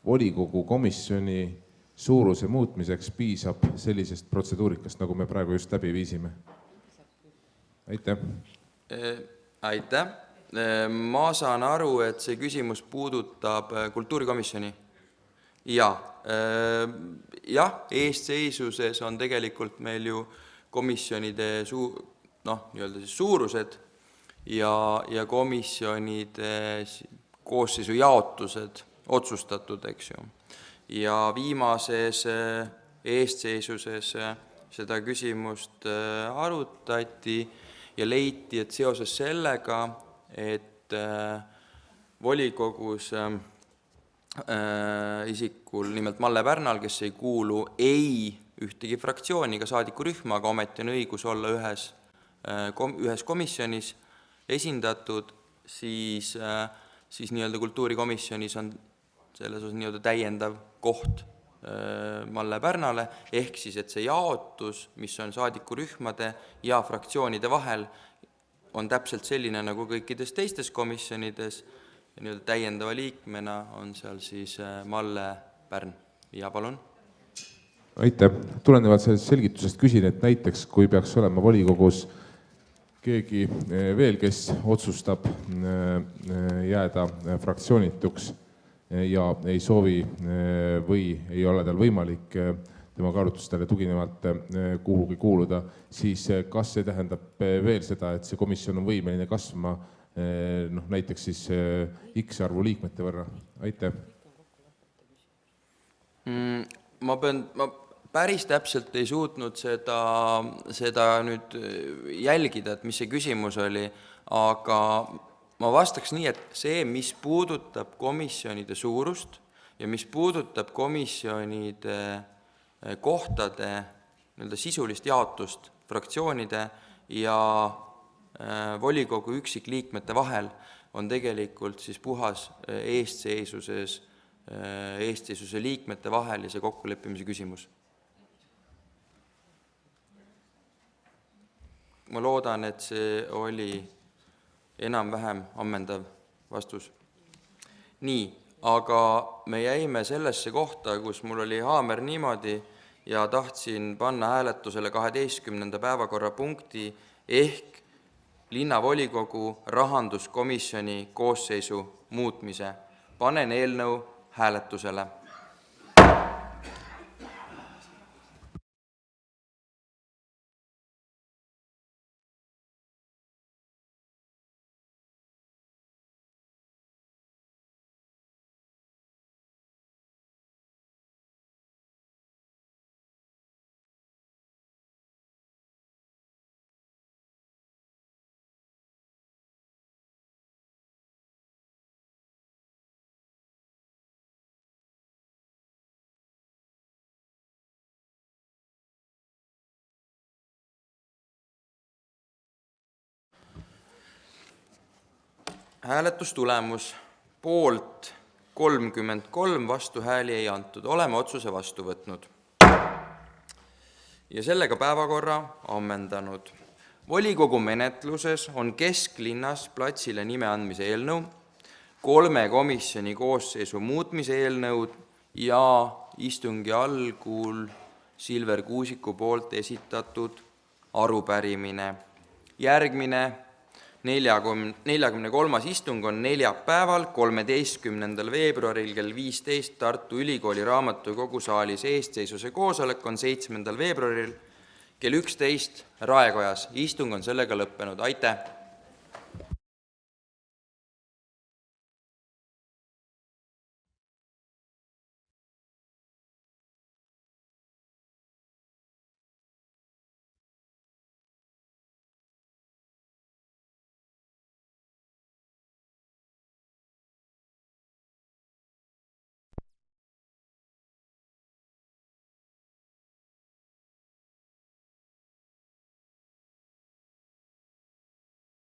volikogu komisjoni suuruse muutmiseks piisab sellisest protseduurikast, nagu me praegu just läbi viisime? Aitäh. Aitäh. Ma saan aru, et see küsimus puudutab kultuurikomisjoni. Jah, eestseisuses on tegelikult meil ju komisjonide suurused ja komisjonide koosseisu jaotused otsustatud, eks ju. Ja viimases eestseisuses seda küsimust arutati ja leiti, et seoses sellega, et volikogus isikul, nimelt Malle Pärnal, kes ei kuulu ei ühtegi fraktsiooni ega saadikurühma, aga ometi on õigus olla ühes komisjonis esindatud, siis nii-öelda kultuurikomisjonis on selles osas nii-öelda täiendav koht Malle Pärnale, ehk siis, et see jaotus, mis on saadikurühmade ja fraktsioonide vahel, on täpselt selline nagu kõikides teistes komisjonides ja nii-öelda täiendava liikmena on seal siis Malle Pärn. Ja palun. Aitäh. Tulenevalt sellest selgitusest küsin, et näiteks kui peaks olema volikogus keegi veel, kes otsustab jääda fraktsioonituks ja ei soovi või ei ole tal võimalik tema kaalutlustele tuginevalt kuhugi kuuluda, siis kas see tähendab veel seda, et see komisjon on võimeline kasvama näiteks siis X arvu liikmete võrra? Aitäh. Ma päris täpselt ei suutnud seda nüüd jälgida, et mis see küsimus oli, aga ma vastaks nii, et see, mis puudutab komisjonide suurust ja mis puudutab komisjonide kohtade sisulist jaotust fraktsioonide ja volikogu üksikliikmete vahel, on tegelikult siis puhas eestseisuse liikmete vahel ja see kokkuleppimise küsimus. Ma loodan, et see oli enam-vähem ammendav vastus. Nii, aga me jäime sellesse kohta, kus mul oli haamer niimoodi ja tahtsin panna hääletusele 12. päevakorrapunkti ehk linnavolikogu rahanduskomisjoni koosseisu muutmise. Panen eelnõu hääletusele. Hääletustulemus poolt 33, vastuhääli ei antud. Oleme otsuse vastu võtnud. Ja sellega päevakorra ammendanud. Volikogu menetluses on Kesklinnas platsile nime andmise eelnõu. 3 komisjoni koosseisu muutmise eelnõud ja istungi algul Silver Kuusiku poolt esitatud arupärimine. Järgmine 43. istung on neljapäeval, 13. veebruaril kell 15 Tartu Ülikooli raamatukogu saalis. Eestseisuse koosolek on 7. veebruaril kell 11 Raekojas. Istung on sellega lõppenud. Aitäh!